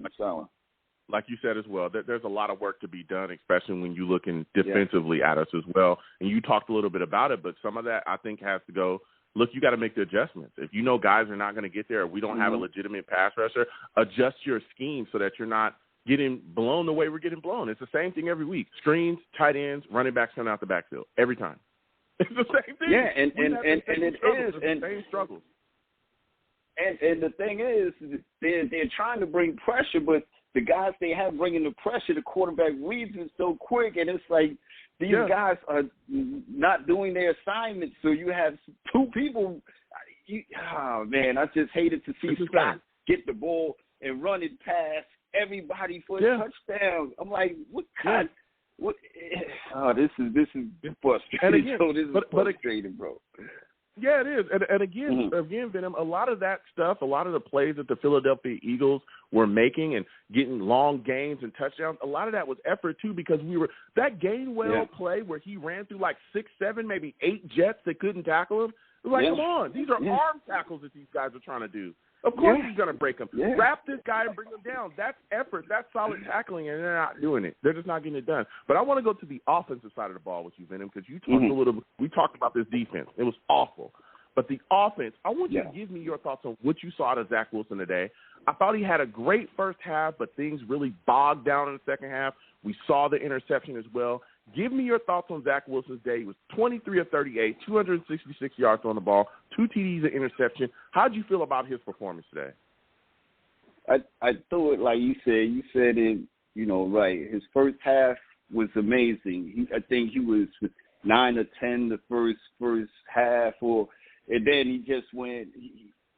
like you said as well, there's a lot of work to be done, especially when you're looking defensively at us as well. And you talked a little bit about it, but some of that I think has to go. Look, you got to make the adjustments. If you know guys are not going to get there, or we don't have a legitimate pass rusher, adjust your scheme so that you're not getting blown the way we're getting blown. It's the same thing every week. Screens, tight ends, running backs coming out the backfield every time. It's the same thing. Yeah, and it is. And the same struggles. And the thing is, they're trying to bring pressure, but the guys they have bringing the pressure, the quarterback reads it so quick, and it's like these guys are not doing their assignments. So you have 2 people. Man, I just hated to see Scott get the ball and run it past everybody for a touchdown. I'm like, what kind? What? This is frustrating. And again, so this is frustrating, bro. Yeah, it is. And again, Venom, a lot of that stuff, a lot of the plays that the Philadelphia Eagles were making and getting long gains and touchdowns, a lot of that was effort, too, because that Gainwell play where he ran through like 6, 7, maybe 8 Jets that couldn't tackle him. It was like, come on, these are arm tackles that these guys are trying to do. Of course he's going to break them. Wrap this guy and bring him down. That's effort. That's solid tackling, and they're not doing it. They're just not getting it done. But I want to go to the offensive side of the ball with you, Venom, because you talked we talked about this defense. It was awful. But the offense, I want you to give me your thoughts on what you saw out of Zach Wilson today. I thought he had a great first half, but things really bogged down in the second half. We saw the interception as well. Give me your thoughts on Zach Wilson's day. He was 23 of 38, 266 yards on the ball, 2 TDs, an interception. How did you feel about his performance today? I thought, like you said. You said it, right. His first half was amazing. I think he was 9 or 10 the first half, and then he just went.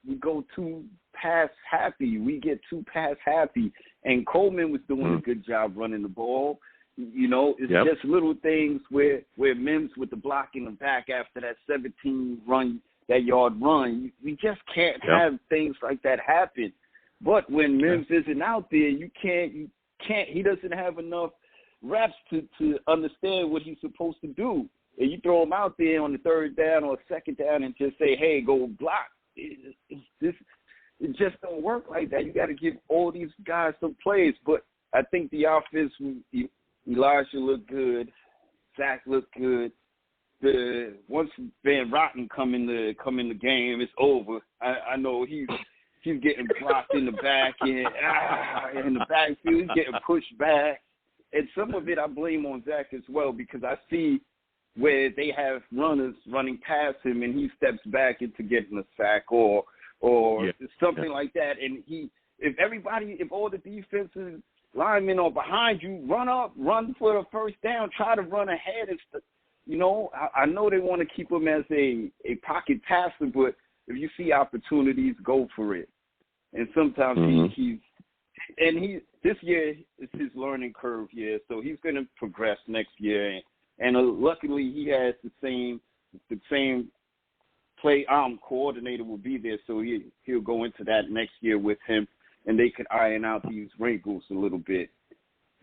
We go too pass happy. We get too pass happy, and Coleman was doing a good job running the ball. It's just little things where Mims with the block in the back after that 17-yard run. We just can't have things like that happen. But when Mims isn't out there, you can't. He doesn't have enough reps to understand what he's supposed to do. And you throw him out there on the third down or second down and just say, "Hey, go block." It just don't work like that. You got to give all these guys some plays. But I think the offense. Elijah looked good. Zach looked good. Once Van Rotten come in the game, it's over. I know he's getting blocked in the back and in the backfield. He's getting pushed back, and some of it I blame on Zach as well because I see where they have runners running past him and he steps back into getting a sack or something like that. And if all the defenses linemen are behind you, run for the first down, try to run ahead. I know they want to keep him as a pocket passer, but if you see opportunities, go for it. And sometimes this year is his learning curve year, so he's going to progress next year. And luckily he has the same play coordinator will be there, so he'll go into that next year with him. And they could iron out these wrinkles a little bit.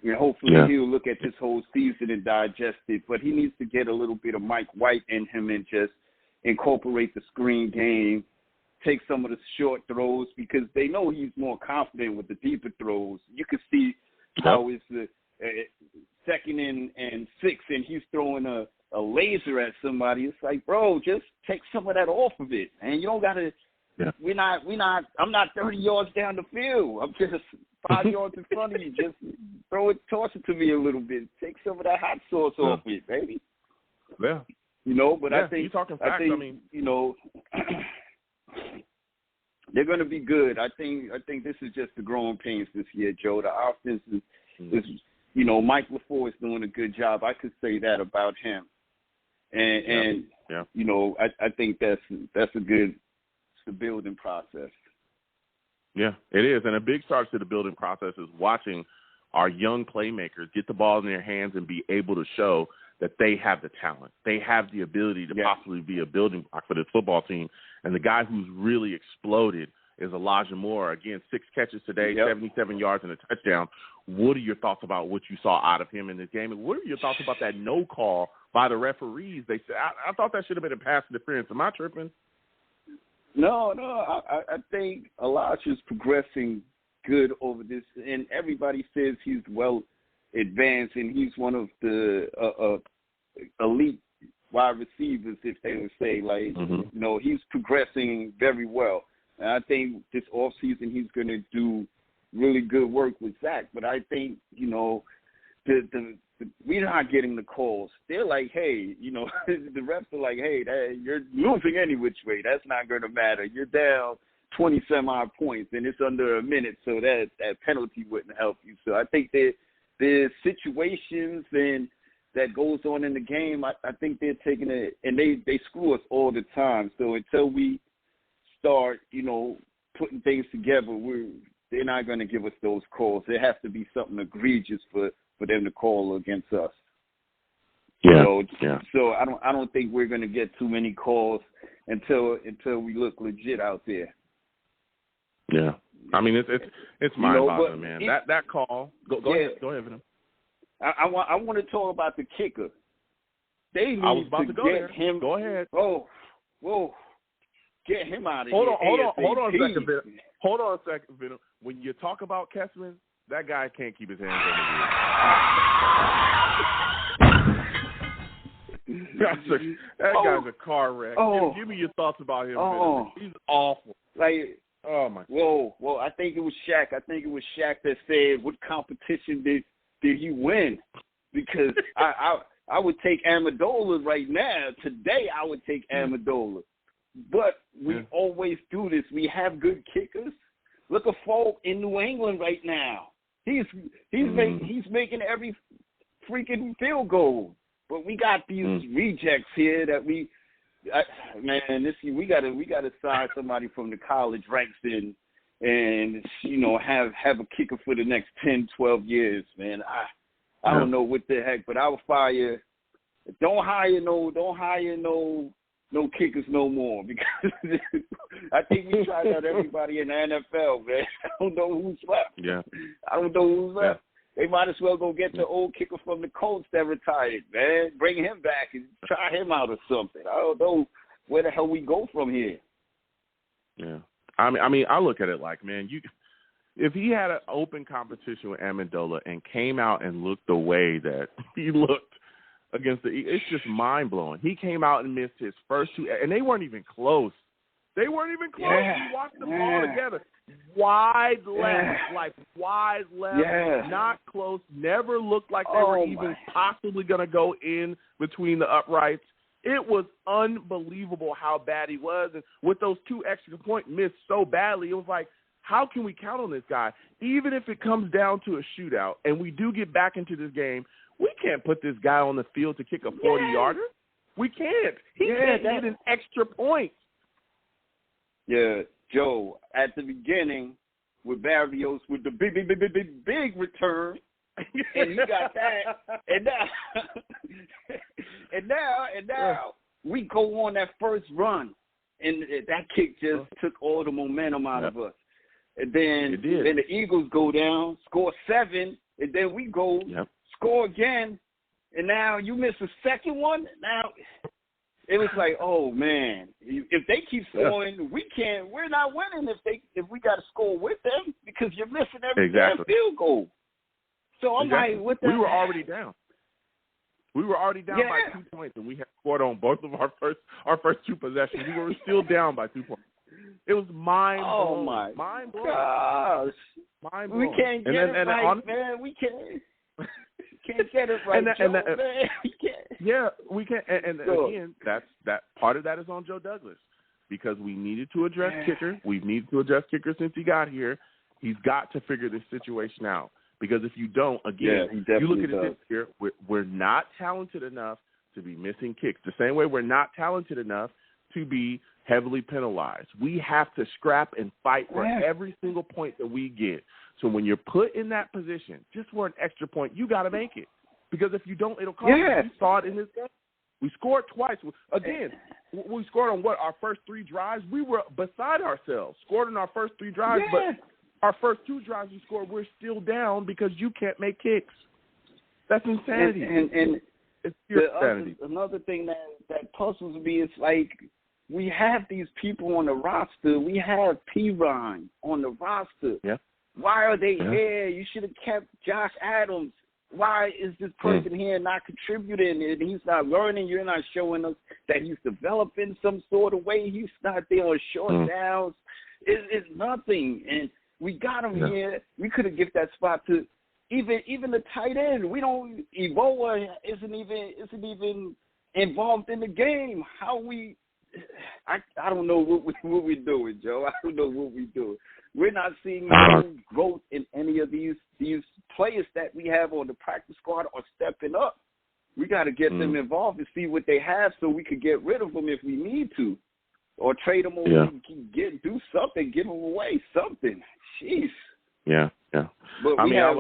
And hopefully he'll look at this whole season and digest it. But he needs to get a little bit of Mike White in him and just incorporate the screen game, take some of the short throws because they know he's more confident with the deeper throws. You can see how it's the 2nd and 6 and he's throwing a laser at somebody. It's like, bro, just take some of that off of it. And you don't got to. I'm not 30 yards down the field. I'm just 5 yards in front of you. Just toss it to me a little bit. Take some of that hot sauce off it, baby. Yeah. But I think, they're going to be good. I think this is just the growing pains this year, Joe. The offense is Mike LaFleur is doing a good job. I could say that about him. And I think that's a good. The building process. Yeah, it is. And a big start to the building process is watching our young playmakers get the ball in their hands and be able to show that they have the talent. They have the ability to possibly be a building block for this football team. And the guy who's really exploded is Elijah Moore. Again, 6 catches today, 77 yards and a touchdown. What are your thoughts about what you saw out of him in this game? And what are your thoughts about that no call by the referees? They said I thought that should have been a pass interference. Am I tripping? No, I think Elijah's progressing good over this, and everybody says he's well advanced, and he's one of the elite wide receivers, if they would say. He's progressing very well. And I think this offseason he's going to do really good work with Zach. But I think, we're not getting the calls. They're like, hey, the refs are like, hey, you're losing any which way. That's not going to matter. You're down 20-some-odd points, and it's under a minute, so that penalty wouldn't help you. So I think there's situations and that goes on in the game. I think they're taking it, and they screw us all the time. So until we start, putting things together, they're not going to give us those calls. There has to be something egregious for them to call against us. So I don't think we're going to get too many calls. until we look legit out there. Yeah, I mean it's mind-boggling, man. That call. Go ahead, Venom. I want to talk about the kicker. They need I was about to go get there. him. Go ahead. Whoa, get him out of here. Hold on a second, Venom. Hold on a second, Venom. When you talk about Kessman, that guy can't keep his hands on the wheel. That guy's a car wreck. Give me your thoughts about him. He's awful. Like, oh my. Whoa! I think it was Shaq. That said, "What competition did he win?" Because I would take Amendola right now. Today, I would take Amendola. But we always do this. We have good kickers. Look at Folk in New England right now. He's making every freaking field goal. But we got these rejects here that we gotta sign somebody from the college ranks and have a kicker for the next 10, 12 years, man. I don't know what the heck, but I will fire. Don't hire no kickers no more, because I think we tried out everybody in the NFL, man. I don't know who's left. Yeah. I don't know who's left. They might as well go get the old kicker from the Colts that retired, man. Bring him back and try him out or something. I don't know where the hell we go from here. Yeah. I mean, I look at it like, man, if he had an open competition with Amendola and came out and looked the way that he looked against it's just mind-blowing. He came out and missed his first two, and they weren't even close. They watched them all together. Wide left, not close, never looked like they were even possibly going to go in between the uprights. It was unbelievable how bad he was. And with those two extra points missed so badly, it was like, how can we count on this guy? Even if it comes down to a shootout and we do get back into this game, we can't put this guy on the field to kick a 40-yarder. We can't. He can't get an extra point. Yeah, Joe, at the beginning with Barrios with the big return, and he got that, and now we go on that first run, and that kick just took all the momentum out of us. And then the Eagles go down, score 7, and then we go score again, and now you miss a second one. Now it was like, oh man, if they keep scoring, we're not winning if we got to score with them, because you're missing every damn field goal. So I'm like, what the? We were already down. By 2 points, and we had scored on both of our first two possessions. We were still down by 2 points. It was mind-blowing. Oh my mind-blowing. Gosh, mind-blowing. We can't get it right, man. We can't. Can't get it right, Joe, man. We can't. Yeah, we can't. And again, that part of that is on Joe Douglas, because we needed to address kicker. We've needed to address kicker since he got here. He's got to figure this situation out, because if you don't, again, you look at it this year, we're not talented enough to be missing kicks. The same way we're not talented enough to be heavily penalized. We have to scrap and fight for every single point that we get. So when you're put in that position, just for an extra point, you got to make it. Because if you don't, it'll cost you. We saw it in this game. We scored twice. Again, we scored on our first 3 drives? We were beside ourselves. Scored on our first 3 drives, but our first 2 drives we scored, we're still down because you can't make kicks. That's insanity. And it's pure insanity. Another thing that puzzles me is, like, we have these people on the roster. We have P-Ron on the roster. Yeah. Why are they here? You should have kept Josh Adams. Why is this person here not contributing? And he's not learning. You're not showing us that he's developing some sort of way. He's not there on short downs. It's nothing. And we got him here. We could have given that spot to even the tight end. We don't. Ebola isn't even involved in the game. I don't know what we're doing, Joe. I don't know what we're doing. We're not seeing no growth in any of these players that we have on the practice squad are stepping up. We got to get them involved and see what they have, so we could get rid of them if we need to, or trade them, or do something, give them away, something. Jeez. Yeah. But I was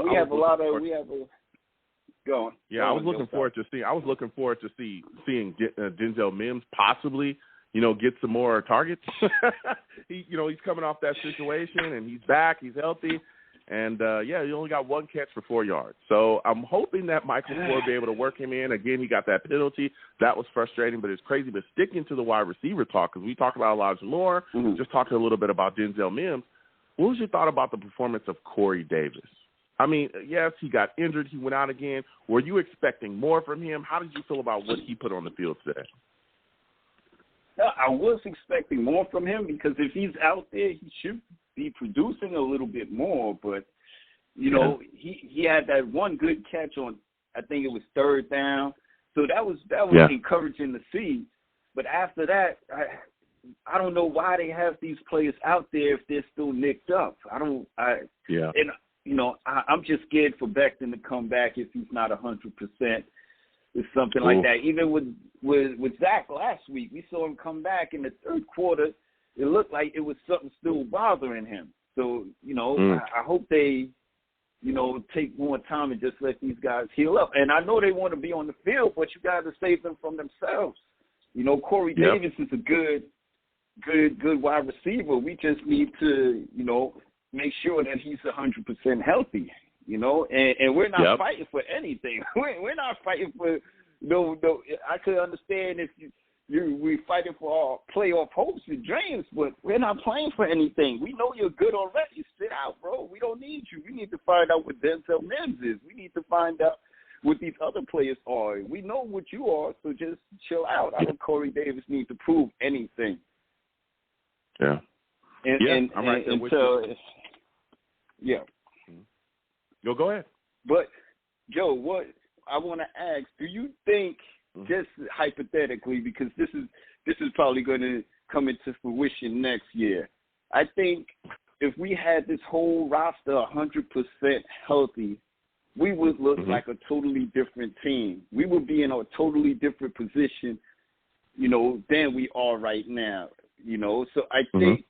looking forward to seeing Denzel Mims possibly get some more targets. He's coming off that situation, and he's back. He's healthy. And, he only got 1 catch for 4 yards. So I'm hoping that Michael Ford will be able to work him in. Again, he got that penalty. That was frustrating, but it's crazy. But sticking to the wide receiver talk, because we talked about Elijah Moore, just talking a little bit about Denzel Mims. What was your thought about the performance of Corey Davis? I mean, yes, he got injured. He went out again. Were you expecting more from him? How did you feel about what he put on the field today? I was expecting more from him because if he's out there, he should be producing a little bit more. But, he had that one good catch on, I think it was 3rd down. So that was encouraging to see. But after that, I don't know why they have these players out there if they're still nicked up. I'm just scared for Becton to come back if he's not 100%. It's something like that. Even with Zach last week, we saw him come back in the 3rd quarter. It looked like it was something still bothering him. So, I hope they, take more time and just let these guys heal up. And I know they want to be on the field, but you got to save them from themselves. Corey Davis is a good wide receiver. We just need to, make sure that he's 100% healthy. And we're not fighting for anything. We're not fighting for no. I could understand if we're fighting for our playoff hopes and dreams, but we're not playing for anything. We know you're good already. Sit out, bro. We don't need you. We need to find out what Denzel Mims is. We need to find out what these other players are. We know what you are, so just chill out. I don't Corey Davis need to prove anything. Yeah. I'm right there with you. Yeah. Go ahead. But, Joe, what I want to ask, do you think, just hypothetically, because this is probably going to come into fruition next year, I think if we had this whole roster 100% healthy, we would look like a totally different team. We would be in a totally different position, than we are right now, So I think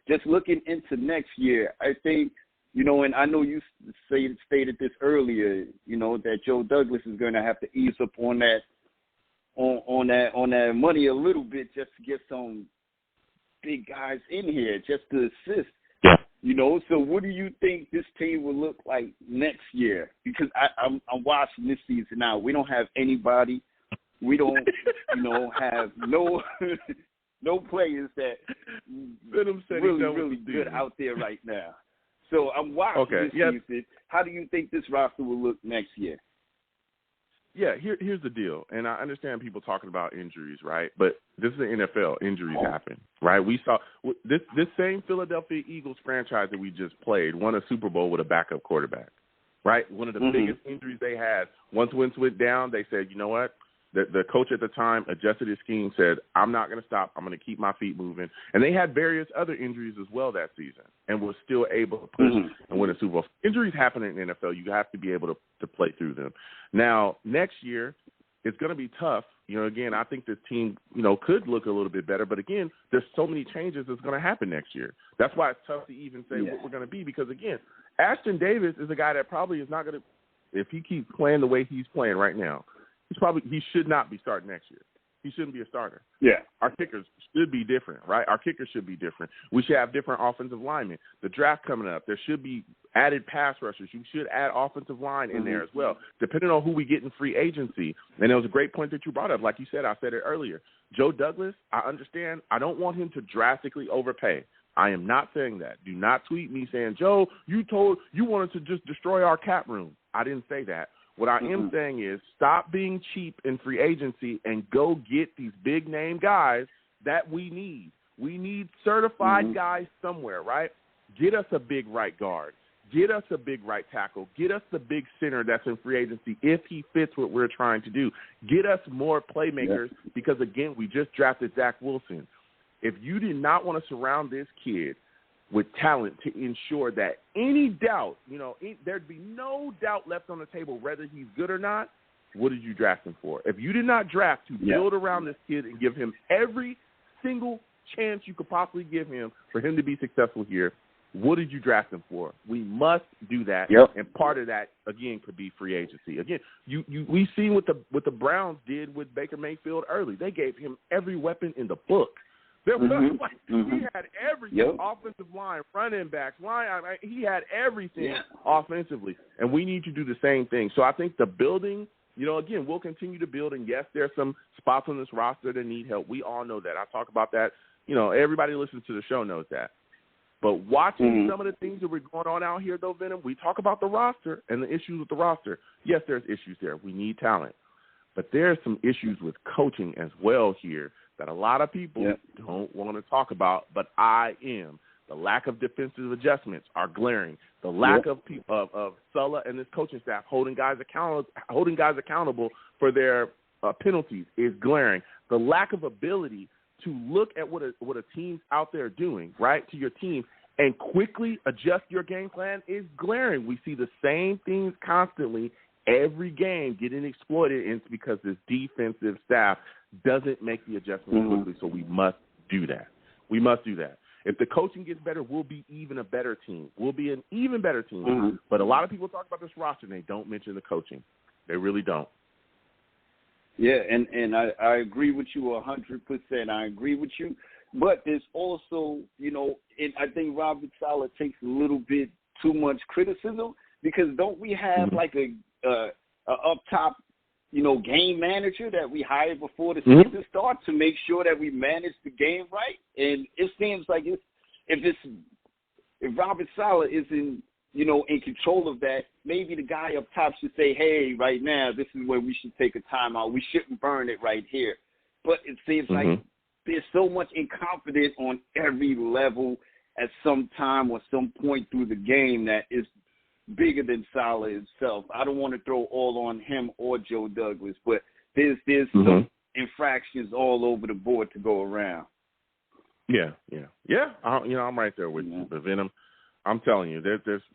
just looking into next year, I think, and I know you stated this earlier, that Joe Douglas is going to have to ease up on that money a little bit just to get some big guys in here just to assist. Yeah. So what do you think this team will look like next year? Because I'm watching this season now. We don't have anybody. We don't, have no players that really good out there right now. So I'm watching this season. How do you think this roster will look next year? Yeah, here's the deal, and I understand people talking about injuries, right? But this is the NFL. Injuries happen, right? We saw this same Philadelphia Eagles franchise that we just played won a Super Bowl with a backup quarterback, right? One of the biggest injuries they had. Once Wentz went down, they said, you know what? The coach at the time adjusted his scheme, said, I'm not going to stop. I'm going to keep my feet moving. And they had various other injuries as well that season and was still able to push and win a Super Bowl. Injuries happen in the NFL. You have to be able to play through them. Now, next year, it's going to be tough. Again, I think this team, could look a little bit better. But, again, there's so many changes that's going to happen next year. That's why it's tough to even say what we're going to be because, again, Ashton Davis is a guy that probably is not going to – if he keeps playing the way he's playing right now, he should not be starting next year. He shouldn't be a starter. Yeah. Our kickers should be different, right? Our kickers should be different. We should have different offensive linemen. The draft coming up, there should be added pass rushers. You should add offensive line in there as well, depending on who we get in free agency. And it was a great point that you brought up. Like you said, I said it earlier. Joe Douglas, I understand. I don't want him to drastically overpay. I am not saying that. Do not tweet me saying, Joe, you wanted to just destroy our cap room. I didn't say that. What I am saying is stop being cheap in free agency and go get these big-name guys that we need. We need certified guys somewhere, right? Get us a big right guard. Get us a big right tackle. Get us the big center that's in free agency if he fits what we're trying to do. Get us more playmakers because, again, we just drafted Zach Wilson. If you did not want to surround this kid with talent to ensure that any doubt, there'd be no doubt left on the table whether he's good or not, what did you draft him for? If you did not draft to build around this kid and give him every single chance you could possibly give him for him to be successful here, What did you draft him for? We must do that. Yep. And part of that, again, could be free agency. Again, we see what the Browns did with Baker Mayfield early. They gave him every weapon in the book. There was he had everything, offensive line, running backs, he had everything offensively, and we need to do the same thing. So I think the building, again, we'll continue to build, and yes, there's some spots on this roster that need help. We all know that. I talk about that. Everybody who listens to the show knows that. But watching some of the things that we're going on out here, though, Venom, we talk about the roster and the issues with the roster. Yes, there's issues there. We need talent. But there's some issues with coaching as well here that a lot of people don't want to talk about, but I am. The lack of defensive adjustments are glaring. The lack of Sulla and this coaching staff holding guys accountable for their penalties is glaring. The lack of ability to look at what a team's out there doing, right, to your team, and quickly adjust your game plan is glaring. We see the same things constantly every game getting exploited, and it's because this defensive staff doesn't make the adjustments quickly, so we must do that. We must do that. If the coaching gets better, we'll be even a better team. We'll be an even better team. But a lot of people talk about this roster, and they don't mention the coaching. They really don't. Yeah, and I agree with you 100%. I agree with you. But there's also, I think Robert Saleh takes a little bit too much criticism, because don't we have like a up top, game manager that we hired before the season starts to make sure that we manage the game right? And it seems like if Robert Saleh isn't, in control of that, maybe the guy up top should say, hey, right now, this is where we should take a timeout. We shouldn't burn it right here. But it seems like there's so much incompetence on every level at some time or some point through the game that is bigger than Saleh himself. I don't want to throw all on him or Joe Douglas, but there's some infractions all over the board to go around. Yeah. I'm right there with you, but Venom, I'm telling you,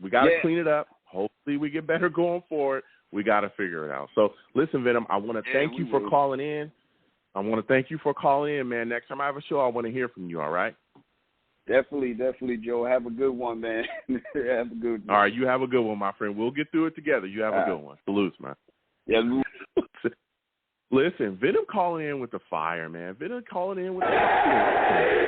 we got to clean it up. Hopefully we get better going forward. We got to figure it out. So, listen, Venom, I want to thank you for calling in. Man. Next time I have a show, I want to hear from you, all right? Definitely, Joe. Have a good one, man. Have a good one. All right, you have a good one, my friend. We'll get through it together. You have a good one. Salutes, man. Yeah. Listen, Venom calling in with the fire, man. Venom calling in with the fire.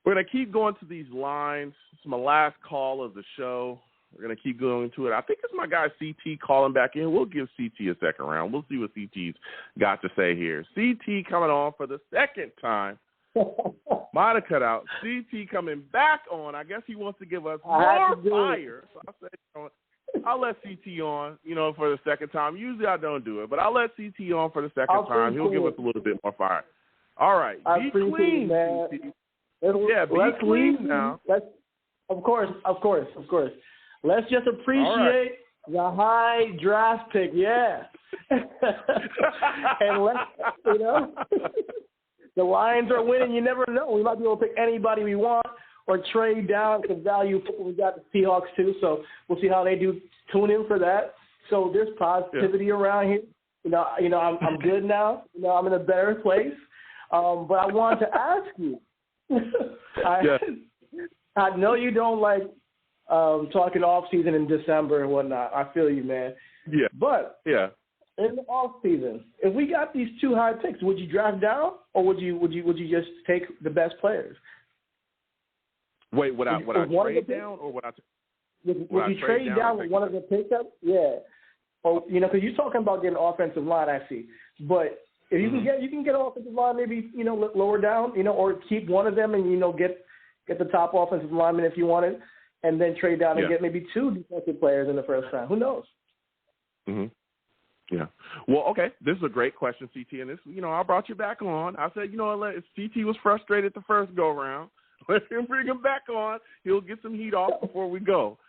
We're going to keep going to these lines. This is my last call of the show. We're going to keep going to it. I think it's my guy CT calling back in. We'll give CT a second round. We'll see what CT's got to say here. CT coming on for the second time. Might have cut out. CT coming back on. I guess he wants to give us more fire. So I said, I'll let CT on, for the second time. Usually I don't do it, but I'll let CT on for the second time. He'll give us a little bit more fire. All right. Be clean, man. CT. Be clean now. Of course. Let's just appreciate the high draft pick, and let's, the Lions are winning. You never know. We might be able to pick anybody we want or trade down to value. We got the Seahawks too, so we'll see how they do. Tune in for that. So there's positivity around here. I'm good now. I'm in a better place. But I wanted to ask you. I know you don't like talking off season in December and whatnot. I feel you, man. Yeah. But in the off season, if we got these two high picks, would you draft down or would you just take the best players? Wait, would I trade down or would I? Would you trade down with one of the pickups? Yeah. Or because you're talking about getting offensive line, I see. But if you can get offensive line, maybe lower down, or keep one of them and get the top offensive lineman if you wanted, and then trade down and get maybe two defensive players in the first round. Who knows? Yeah. Well, okay. This is a great question, CT. And this, I brought you back on. I said, if CT was frustrated the first go round, let him bring him back on. He'll get some heat off before we go.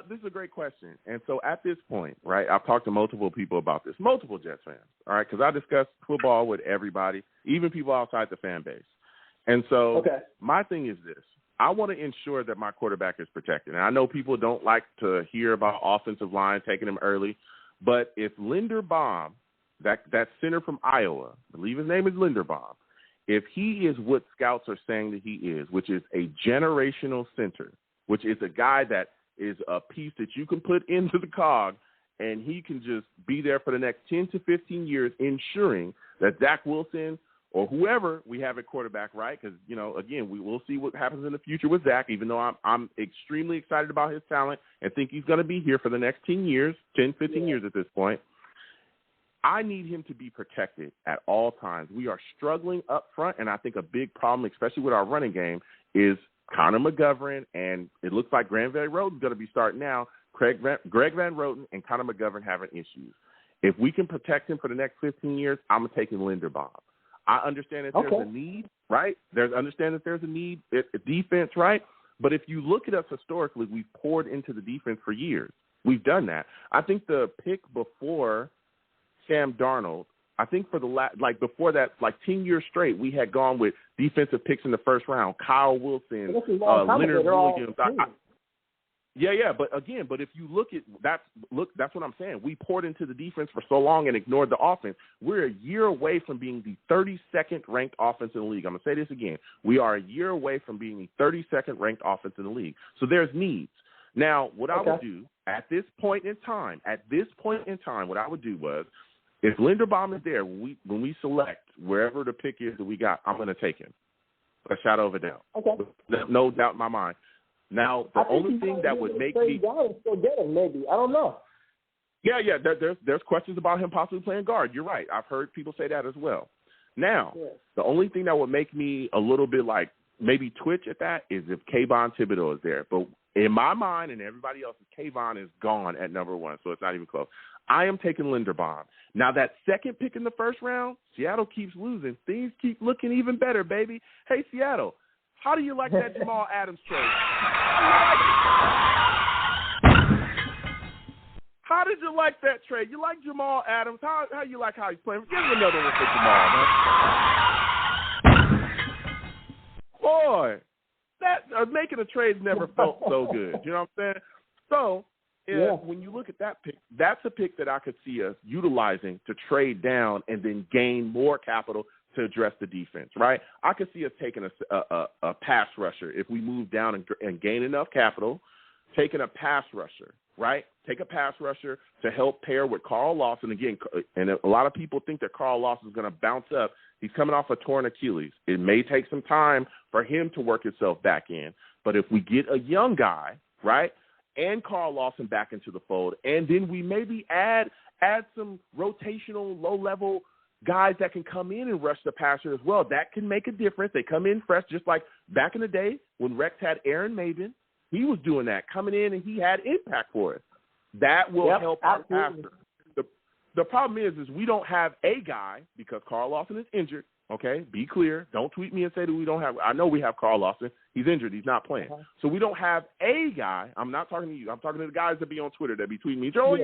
This is a great question. And so at this point, right, I've talked to multiple people about this, multiple Jets fans, all right, because I discuss football with everybody, even people outside the fan base. And so my thing is this. I want to ensure that my quarterback is protected. And I know people don't like to hear about offensive line taking him early, but if Linderbaum, that center from Iowa, I believe his name is Linderbaum, if he is what scouts are saying that he is, which is a generational center, which is a guy that is a piece that you can put into the cog and he can just be there for the next 10 to 15 years, ensuring that Zach Wilson or whoever we have at quarterback, right? Because, again, we will see what happens in the future with Zach, even though I'm extremely excited about his talent and think he's going to be here for the next 10 years, 10, 15 years at this point. I need him to be protected at all times. We are struggling up front, and I think a big problem, especially with our running game, is Connor McGovern, and it looks like Greg Van Roten's going to be starting now. Greg Van Roten and Connor McGovern having issues. If we can protect him for the next 15 years, I'm taking Linderbaum. I understand that there's a need, right? There's a need at defense, right? But if you look at us historically, we've poured into the defense for years. We've done that. I think the pick before Sam Darnold, I think for before that, 10 years straight, we had gone with defensive picks in the first round. Kyle Wilson, Leonard Williams. But if you look at that's what I'm saying. We poured into the defense for so long and ignored the offense. We're a year away from being the 32nd ranked offense in the league. I'm going to say this again. We are a year away from being the 32nd ranked offense in the league. So there's needs. Now, what I would do at this point in time, what I would do was, if Linderbaum is there, when we select wherever the pick is that we got, I'm going to take him. A shadow of a doubt. Okay. No doubt in my mind. Now, the only thing that would make me still get him, maybe. I don't know. Yeah. There's questions about him possibly playing guard. You're right. I've heard people say that as well. Now, the only thing that would make me a little bit maybe twitch at that is if Kayvon Thibodeau is there. But in my mind and everybody else's, Kayvon is gone at number 1, so it's not even close. I am taking Linderbaum. Now, that second pick in the first round, Seattle keeps losing. Things keep looking even better, baby. Hey, Seattle, how do you like that Jamal Adams trade? How did you like that trade? You like Jamal Adams? How you like how he's playing? Give me another one for Jamal, man. Boy, that making a trade never felt so good. You know what I'm saying? So, when you look at that pick, that's a pick that I could see us utilizing to trade down and then gain more capital to address the defense, right? I could see us taking a pass rusher if we move down and gain enough capital, taking a pass rusher, right? Take a pass rusher to help pair with Carl Lawson. Again, and a lot of people think that Carl Lawson is going to bounce up. He's coming off a torn Achilles. It may take some time for him to work himself back in. But if we get a young guy, right, and Carl Lawson back into the fold, and then we maybe add some rotational, low-level guys that can come in and rush the passer as well, that can make a difference. They come in fresh, just like back in the day when Rex had Aaron Maven. He was doing that, coming in, and he had impact for us. That will help our passer. The problem is we don't have a guy because Carl Lawson is injured. Okay, be clear. Don't tweet me and say that we don't have – I know we have Carl Lawson. He's injured. He's not playing. So we don't have a guy. I'm not talking to you. I'm talking to the guys that be on Twitter that be tweeting me. Joe,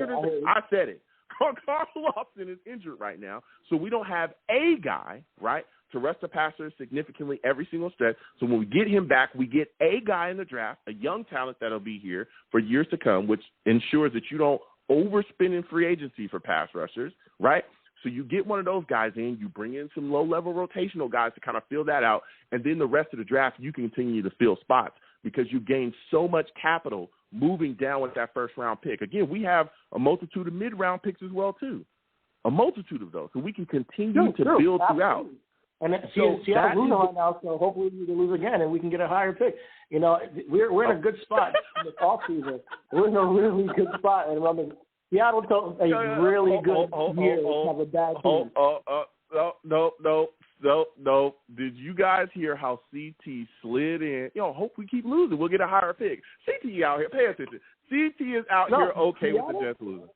I said it. Carl Lawson is injured right now. So we don't have a guy, right, to rush the passer significantly every single stretch. So when we get him back, we get a guy in the draft, a young talent that'll be here for years to come, which ensures that you don't overspend in free agency for pass rushers, right? So you get one of those guys in, you bring in some low-level rotational guys to kind of fill that out, and then the rest of the draft you can continue to fill spots because you gain so much capital moving down with that first-round pick. Again, we have a multitude of mid-round picks as well, too, a multitude of those. So we can continue to build throughout. And Seattle's losing right now, so hopefully we can lose again and we can get a higher pick. You know, we're in a good spot in the offseason. We're in a really good spot. And I mean, Seattle took a really good year to have a bad team. No. Did you guys hear how CT slid in? Hope we keep losing. We'll get a higher pick. CT out here. Pay attention. CT is out here okay Seattle? With the Jets losing.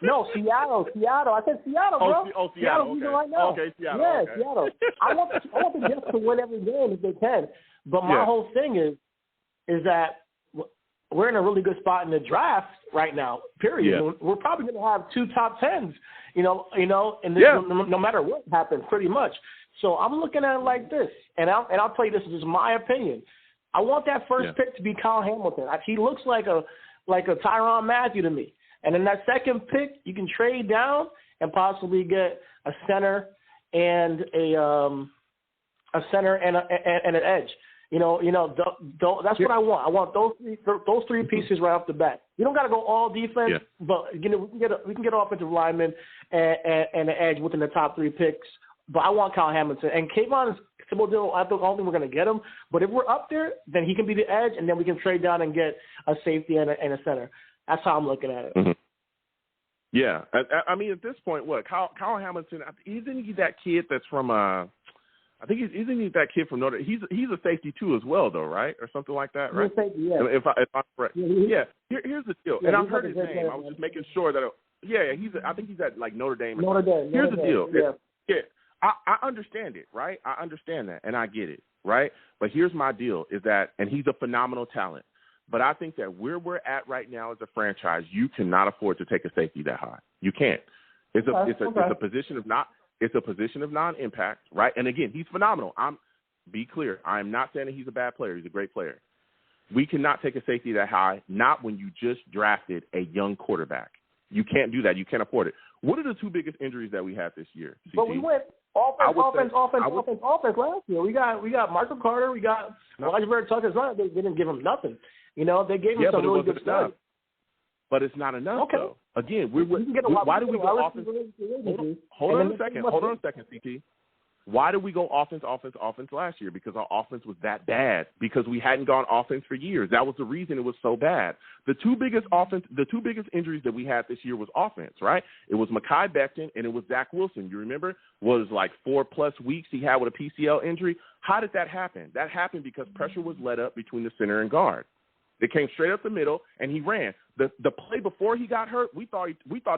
No, Seattle. I said Seattle, bro. Seattle. Seattle's losing right now. Okay, Seattle. Yeah, okay. Seattle. I want the Jets to win every game if they can. But my whole thing is that we're in a really good spot in the draft right now, period. Yeah. We're probably going to have 2 top 10s, and no matter what happens, pretty much. So I'm looking at it like this, and I'll tell you this is my opinion. I want that first pick to be Kyle Hamilton. He looks like a Tyrann Mathieu to me. And in that second pick, you can trade down and possibly get a center and a center and an edge. That's what I want. I want those three pieces right off the bat. You don't got to go all defense, but we can get offensive linemen and an edge within the top 3 picks. But I want Kyle Hamilton and Kayvon is simple deal. I don't think we're going to get him, but if we're up there, then he can be the edge, and then we can trade down and get a safety and a center. That's how I'm looking at it. Mm-hmm. Yeah, I mean at this point, what Kyle Hamilton? Isn't he that kid that's from? I think isn't he that kid from Notre? He's a safety too as well, though, right, or something like that, right? Safety, yeah. If I'm correct, yeah. Here's the deal, and I've heard his name. I was just making sure that. I think he's at like Notre Dame. Here's the deal. Yeah. I understand it, right? I understand that, and I get it, right? But here's my deal is that, and he's a phenomenal talent, but I think that where we're at right now as a franchise, you cannot afford to take a safety that high. You can't. It's a position of non-impact, right? And again, he's phenomenal. Be clear. I'm not saying that he's a bad player. He's a great player. We cannot take a safety that high, not when you just drafted a young quarterback. You can't do that. You can't afford it. What are the 2 biggest injuries that we had this year? CT? But we went offense last year. We got Michael Carter. We got Elijah Tucker. They didn't give him nothing. They gave him some really good stuff. But it's not enough, though. Again, why do we go offense? Hold on a second, CT. Why did we go offense last year? Because our offense was that bad. Because we hadn't gone offense for years. That was the reason it was so bad. The two biggest injuries that we had this year was offense, right? It was Mekhi Becton and it was Zach Wilson. You remember? Was like 4+ weeks he had with a PCL injury. How did that happen? That happened because pressure was let up between the center and guard. They came straight up the middle and he ran. The play before he got hurt, we thought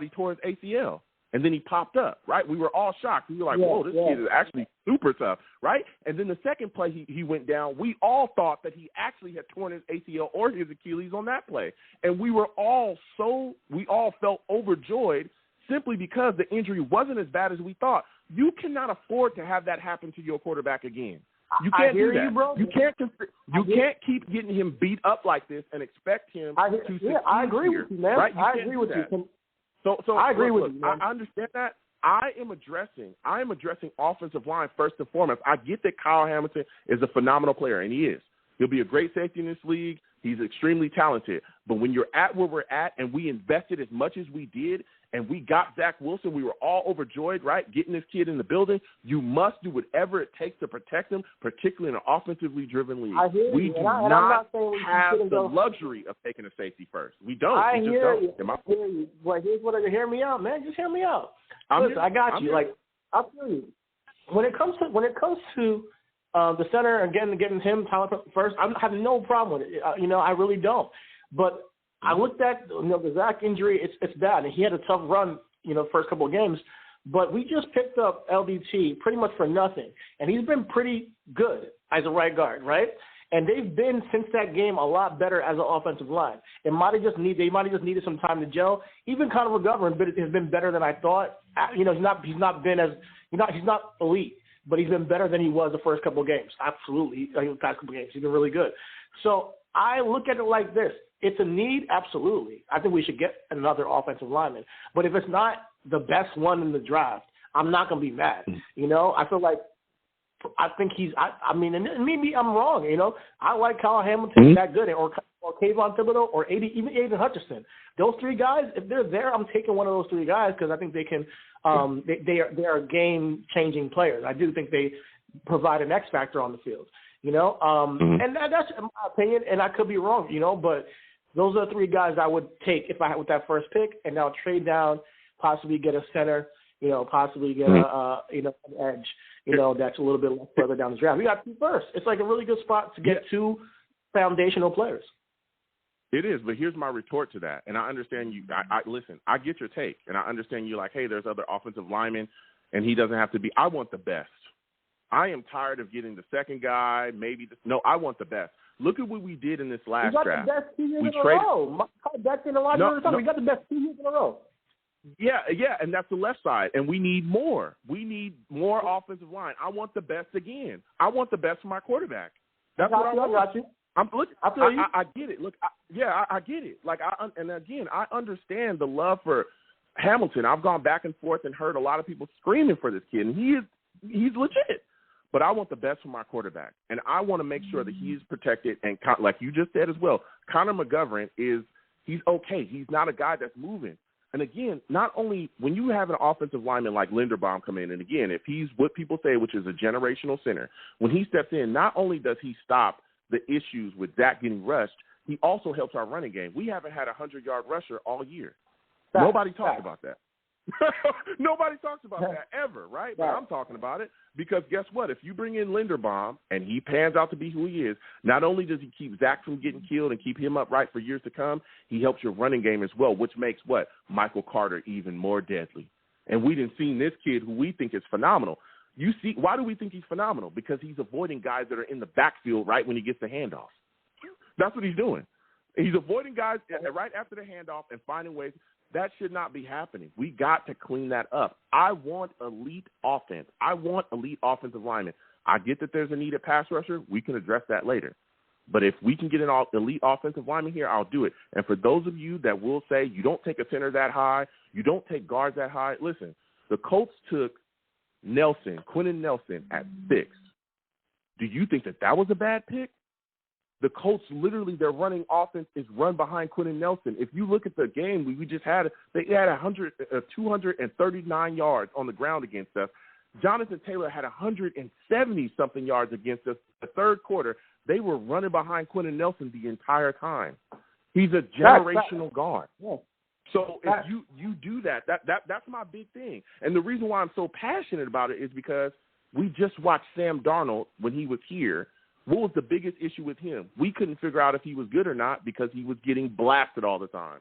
he tore his ACL. And then he popped up, right? We were all shocked. We were like, whoa, this kid is actually super tough, right? And then the second play he went down, we all thought that he actually had torn his ACL or his Achilles on that play. And we all felt overjoyed simply because the injury wasn't as bad as we thought. You cannot afford to have that happen to your quarterback again. You can't do that. You can't keep getting him beat up like this and expect him to succeed. I agree with you, man. Right? I agree with you. So I agree with you. Man. I understand that. I am addressing offensive line first and foremost. I get that Kyle Hamilton is a phenomenal player, and he is. He'll be a great safety in this league. He's extremely talented. But when you're at where we're at and we invested as much as we did and we got Zach Wilson, we were all overjoyed, right, getting this kid in the building. You must do whatever it takes to protect him, particularly in an offensively driven league. We do not have the luxury of taking a safety first. We don't. I hear you. But here's what I hear me out, man. Just hear me out. Listen, I got you. Like, I'll tell you. When it comes to the center and getting him talent first, I have no problem with it. I really don't. But I looked at the Zach injury. It's bad, and he had a tough run. First couple of games. But we just picked up LDT pretty much for nothing, and he's been pretty good as a right guard, right? And they've been since that game a lot better as an offensive line. They might have just needed some time to gel. Even Connor McGovern has been better than I thought. He's not elite, but he's been better than he was the first couple of games. Absolutely, the past couple of games, he's been really good. So I look at it like this: it's a need, absolutely. I think we should get another offensive lineman. But if it's not the best one in the draft, I'm not going to be mad. I feel like. I think and maybe I'm wrong, I like Kyle Hamilton that good, or Kayvon Thibodeau, or even Aiden Hutchinson. Those 3 guys, if they're there, I'm taking one of those 3 guys because I think they can. They are game-changing players. I do think they provide an X factor on the field, and that's my opinion, and I could be wrong, but those are the 3 guys I would take if I had with that first pick, and I'll trade down, possibly get a center, possibly get an edge. That's a little bit further down the draft. We got 2 first. It's like a really good spot to get 2 foundational players. It is, but here's my retort to that. And I understand you. Listen, I get your take, and I understand you like, hey, there's other offensive linemen, and he doesn't have to be. I want the best. I am tired of getting the second guy, I want the best. Look at what we did in this last draft. We got the best 2 years in a row. We got the best 2 years in a row. Yeah, and that's the left side, and we need more. We need more offensive line. I want the best again. I want the best for my quarterback. That's what I want. I got you. I get it. Look, I get it. Like, I understand the love for Hamilton. I've gone back and forth and heard a lot of people screaming for this kid, and he's legit. but I want the best for my quarterback, and I want to make sure that he's protected. And like you just said as well, Connor McGovern he's okay. He's not a guy that's moving. And again, not only when you have an offensive lineman like Linderbaum come in, and again, if he's what people say, which is a generational center, when he steps in, not only does he stop the issues with Zach getting rushed, he also helps our running game. We haven't had a 100-yard rusher all year. Nobody talks about that. Nobody talks about that ever, right? But I'm talking about it because guess what? If you bring in Linderbaum and he pans out to be who he is, not only does he keep Zach from getting killed and keep him upright for years to come, he helps your running game as well, which makes Michael Carter even more deadly. And we didn't see this kid who we think is phenomenal. You see, why do we think he's phenomenal? Because he's avoiding guys that are in the backfield right when he gets the handoff. That's what he's doing. He's avoiding guys right after the handoff and finding ways. That should not be happening. We got to clean that up. I want elite offense. I want elite offensive linemen. I get that there's a need at pass rusher. We can address that later. But if we can get an elite offensive lineman here, I'll do it. And for those of you that will say you don't take a center that high, you don't take guards that high, listen, the Colts took Quentin Nelson at 6. Do you think that was a bad pick? The Colts, literally, their running offense is run behind Quentin Nelson. If you look at the game we just had, they had 239 yards on the ground against us. Jonathan Taylor had 170-something yards against us. The third quarter, they were running behind Quentin Nelson the entire time. He's a generational guard. Yeah. So if you do that's my big thing. And the reason why I'm so passionate about it is because we just watched Sam Darnold when he was here. What was the biggest issue with him? We couldn't figure out if he was good or not because he was getting blasted all the time.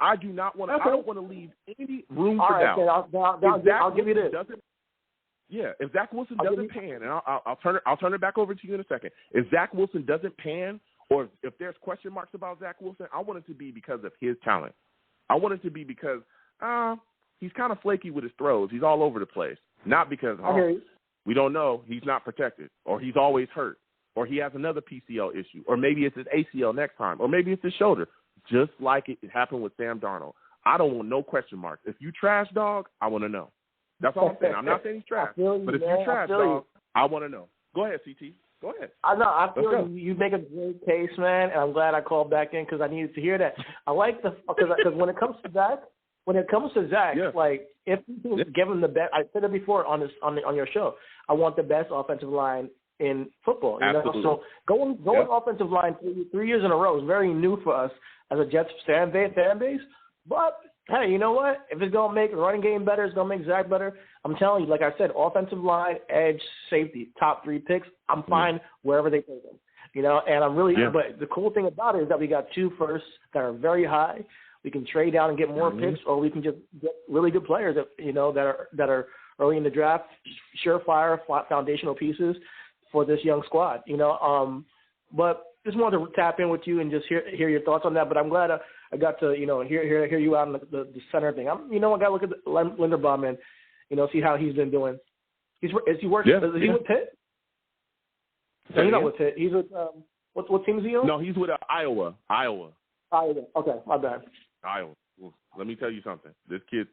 I do not want to. I don't want to leave any room for doubt. I'll give you this. If Zach Wilson doesn't pan, and I'll turn it back over to you in a second. If Zach Wilson doesn't pan, or if there's question marks about Zach Wilson, I want it to be because of his talent. I want it to be because he's kind of flaky with his throws. He's all over the place. Not because we don't know, he's not protected, or he's always hurt, or he has another PCL issue, or maybe it's his ACL next time, or maybe it's his shoulder, just like it happened with Sam Darnold. I don't want no question marks. If you trash dog, I want to know. That's all I'm saying. I'm not saying he's trash, but if you trash dog, I want to know. Go ahead, CT. Go ahead. I feel you make a great case, man, and I'm glad I called back in because I needed to hear that. I like because when it comes to Zach, like if you give him the best, I said it before on your show. I want the best offensive line in football. You know? So going offensive line 3 years in a row is very new for us as a Jets fan base. But hey, you know what? If it's gonna make the running game better, it's gonna make Zach better. I'm telling you, like I said, offensive line, edge, safety, top 3 picks. I'm fine wherever they take them. You know, and I'm really. But the cool thing about it is that we got 2 firsts that are very high. We can trade down and get more picks, or we can just get really good players that are early in the draft, surefire foundational pieces for this young squad. You know, but just wanted to tap in with you and just hear your thoughts on that. But I'm glad I got to hear you out on the center thing. I got to look at Linderbaum and see how he's been doing. Is he working? Is he with Pitt? No, he's not with Pitt. He's with what team is he on? No, he's with Iowa. Okay, my bad. Iowa. Well, let me tell you something. This kid,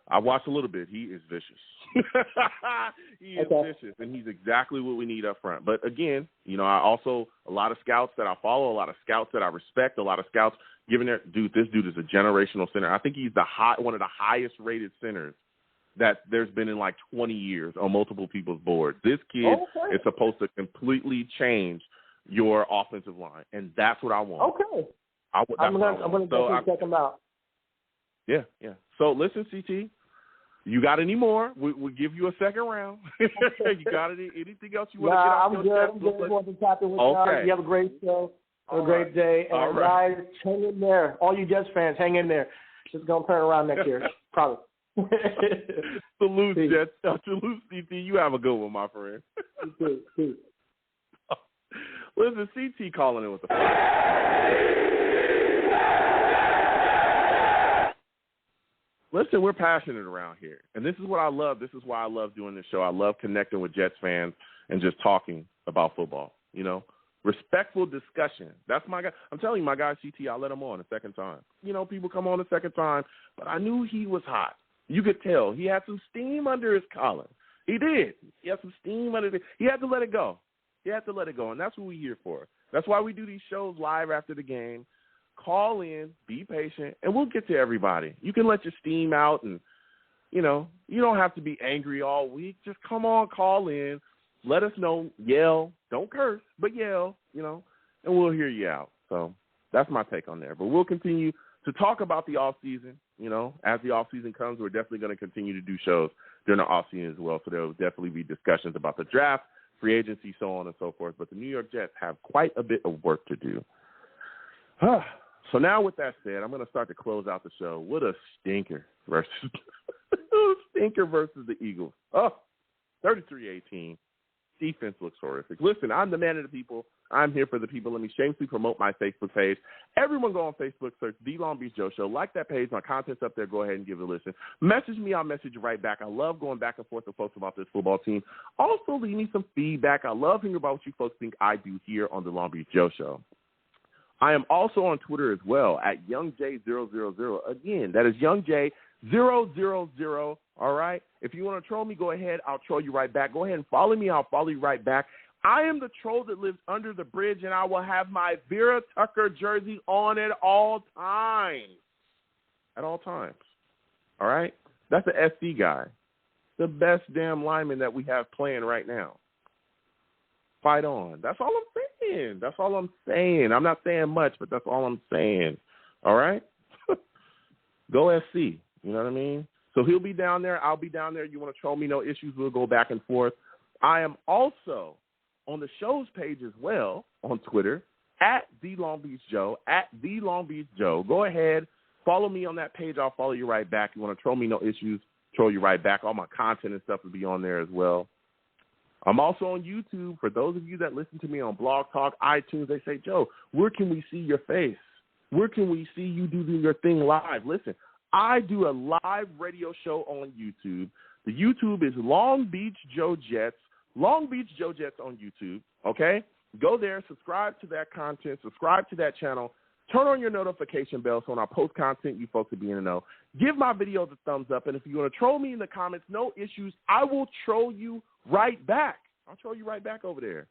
I watched a little bit. He is vicious. He is vicious, and he's exactly what we need up front. But again, I also a lot of scouts that I follow, a lot of scouts that I respect, a lot of scouts giving this dude is a generational center. I think he's one of the highest rated centers that there's been in like 20 years on multiple people's boards. This kid is supposed to completely change your offensive line, and that's what I want. Okay. I'm gonna go check him out. Yeah. So listen, CT, you got any more? We'll give you a second round. You got anything else you want to get off your chest? I'm good. I'm just wanting to tap in with y'all. You have a great show. Have a great day. And guys, hang in there. All you Jets fans, hang in there. It's going to turn around next year. Probably. Salute, Jets. Salute, CT. You have a good one, my friend. Peace. Listen, CT calling in with the Listen, we're passionate around here, and this is what I love. This is why I love doing this show. I love connecting with Jets fans and just talking about football, Respectful discussion. That's my guy. I'm telling you, my guy CT, I let him on a second time. People come on a second time, but I knew he was hot. You could tell. He had some steam under his collar. He did. He had some steam under it. He had to let it go. And that's what we're here for. That's why we do these shows live after the game. Call in, be patient, and we'll get to everybody. You can let your steam out, and, you know, you don't have to be angry all week. Just come on, call in, let us know, yell. Don't curse, but yell, you know, and we'll hear you out. So that's my take on there. But we'll continue to talk about the offseason. You know, as the offseason comes, we're definitely going to continue to do shows during the offseason as well. So there will definitely be discussions about the draft, free agency, so on and so forth. But the New York Jets have quite a bit of work to do. So now with that said, I'm going to start to close out the show with a stinker versus the Eagles. 33-18. Defense looks horrific. Listen, I'm the man of the people. I'm here for the people. Let me shamelessly promote my Facebook page. Everyone go on Facebook, search The Long Beach Joe Show. Like that page. My content's up there. Go ahead and give it a listen. Message me. I'll message you right back. I love going back and forth with folks about this football team. Also, leave me some feedback. I love hearing about what you folks think I do here on The Long Beach Joe Show. I am also on Twitter as well at YoungJ000. Again, that is YoungJ000. All right? If you want to troll me, go ahead. I'll troll you right back. Go ahead and follow me. I'll follow you right back. I am the troll that lives under the bridge, and I will have my Vera Tucker jersey on at all times. At all times. All right? That's the SC guy. The best damn lineman that we have playing right now. Fight on. That's all I'm saying. I'm not saying much, but that's all I'm saying. All right? Go SC. You know what I mean? So he'll be down there. I'll be down there. You want to troll me? No issues. We'll go back and forth. I am also on the show's page as well on Twitter at The Long Beach Joe, at The Long Beach Joe. Go ahead. Follow me on that page. I'll follow you right back. You want to troll me? No issues. Troll you right back. All my content and stuff will be on there as well. I'm also on YouTube. For those of you that listen to me on Blog Talk, iTunes, they say, Joe, where can we see your face? Where can we see you do your thing live? Listen, I do a live radio show on YouTube. The YouTube is Long Beach Joe Jets. Long Beach Joe Jets on YouTube, okay? Go there, subscribe to that content, subscribe to that channel. Turn on your notification bell so when I post content, you folks will be in the know. Give my video the thumbs up, and if you want to troll me in the comments, no issues. I will troll you right back. I'll troll you right back over there.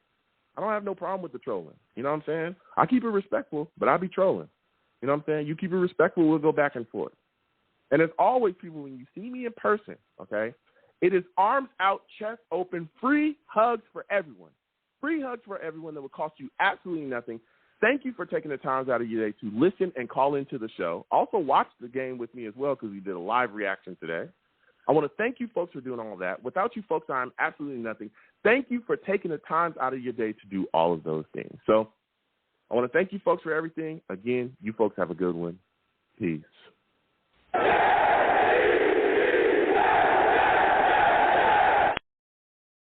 I don't have no problem with the trolling. You know what I'm saying? I keep it respectful, but I'll be trolling. You know what I'm saying? You keep it respectful, we'll go back and forth. And as always, people, when you see me in person, okay, it is arms out, chest open, free hugs for everyone. Free hugs for everyone that will cost you absolutely nothing. Thank you for taking the time out of your day to listen and call into the show. Also, watch the game with me as well because we did a live reaction today. I want to thank you folks for doing all of that. Without you folks, I'm absolutely nothing. Thank you for taking the time out of your day to do all of those things. So I want to thank you folks for everything. Again, you folks have a good one. Peace.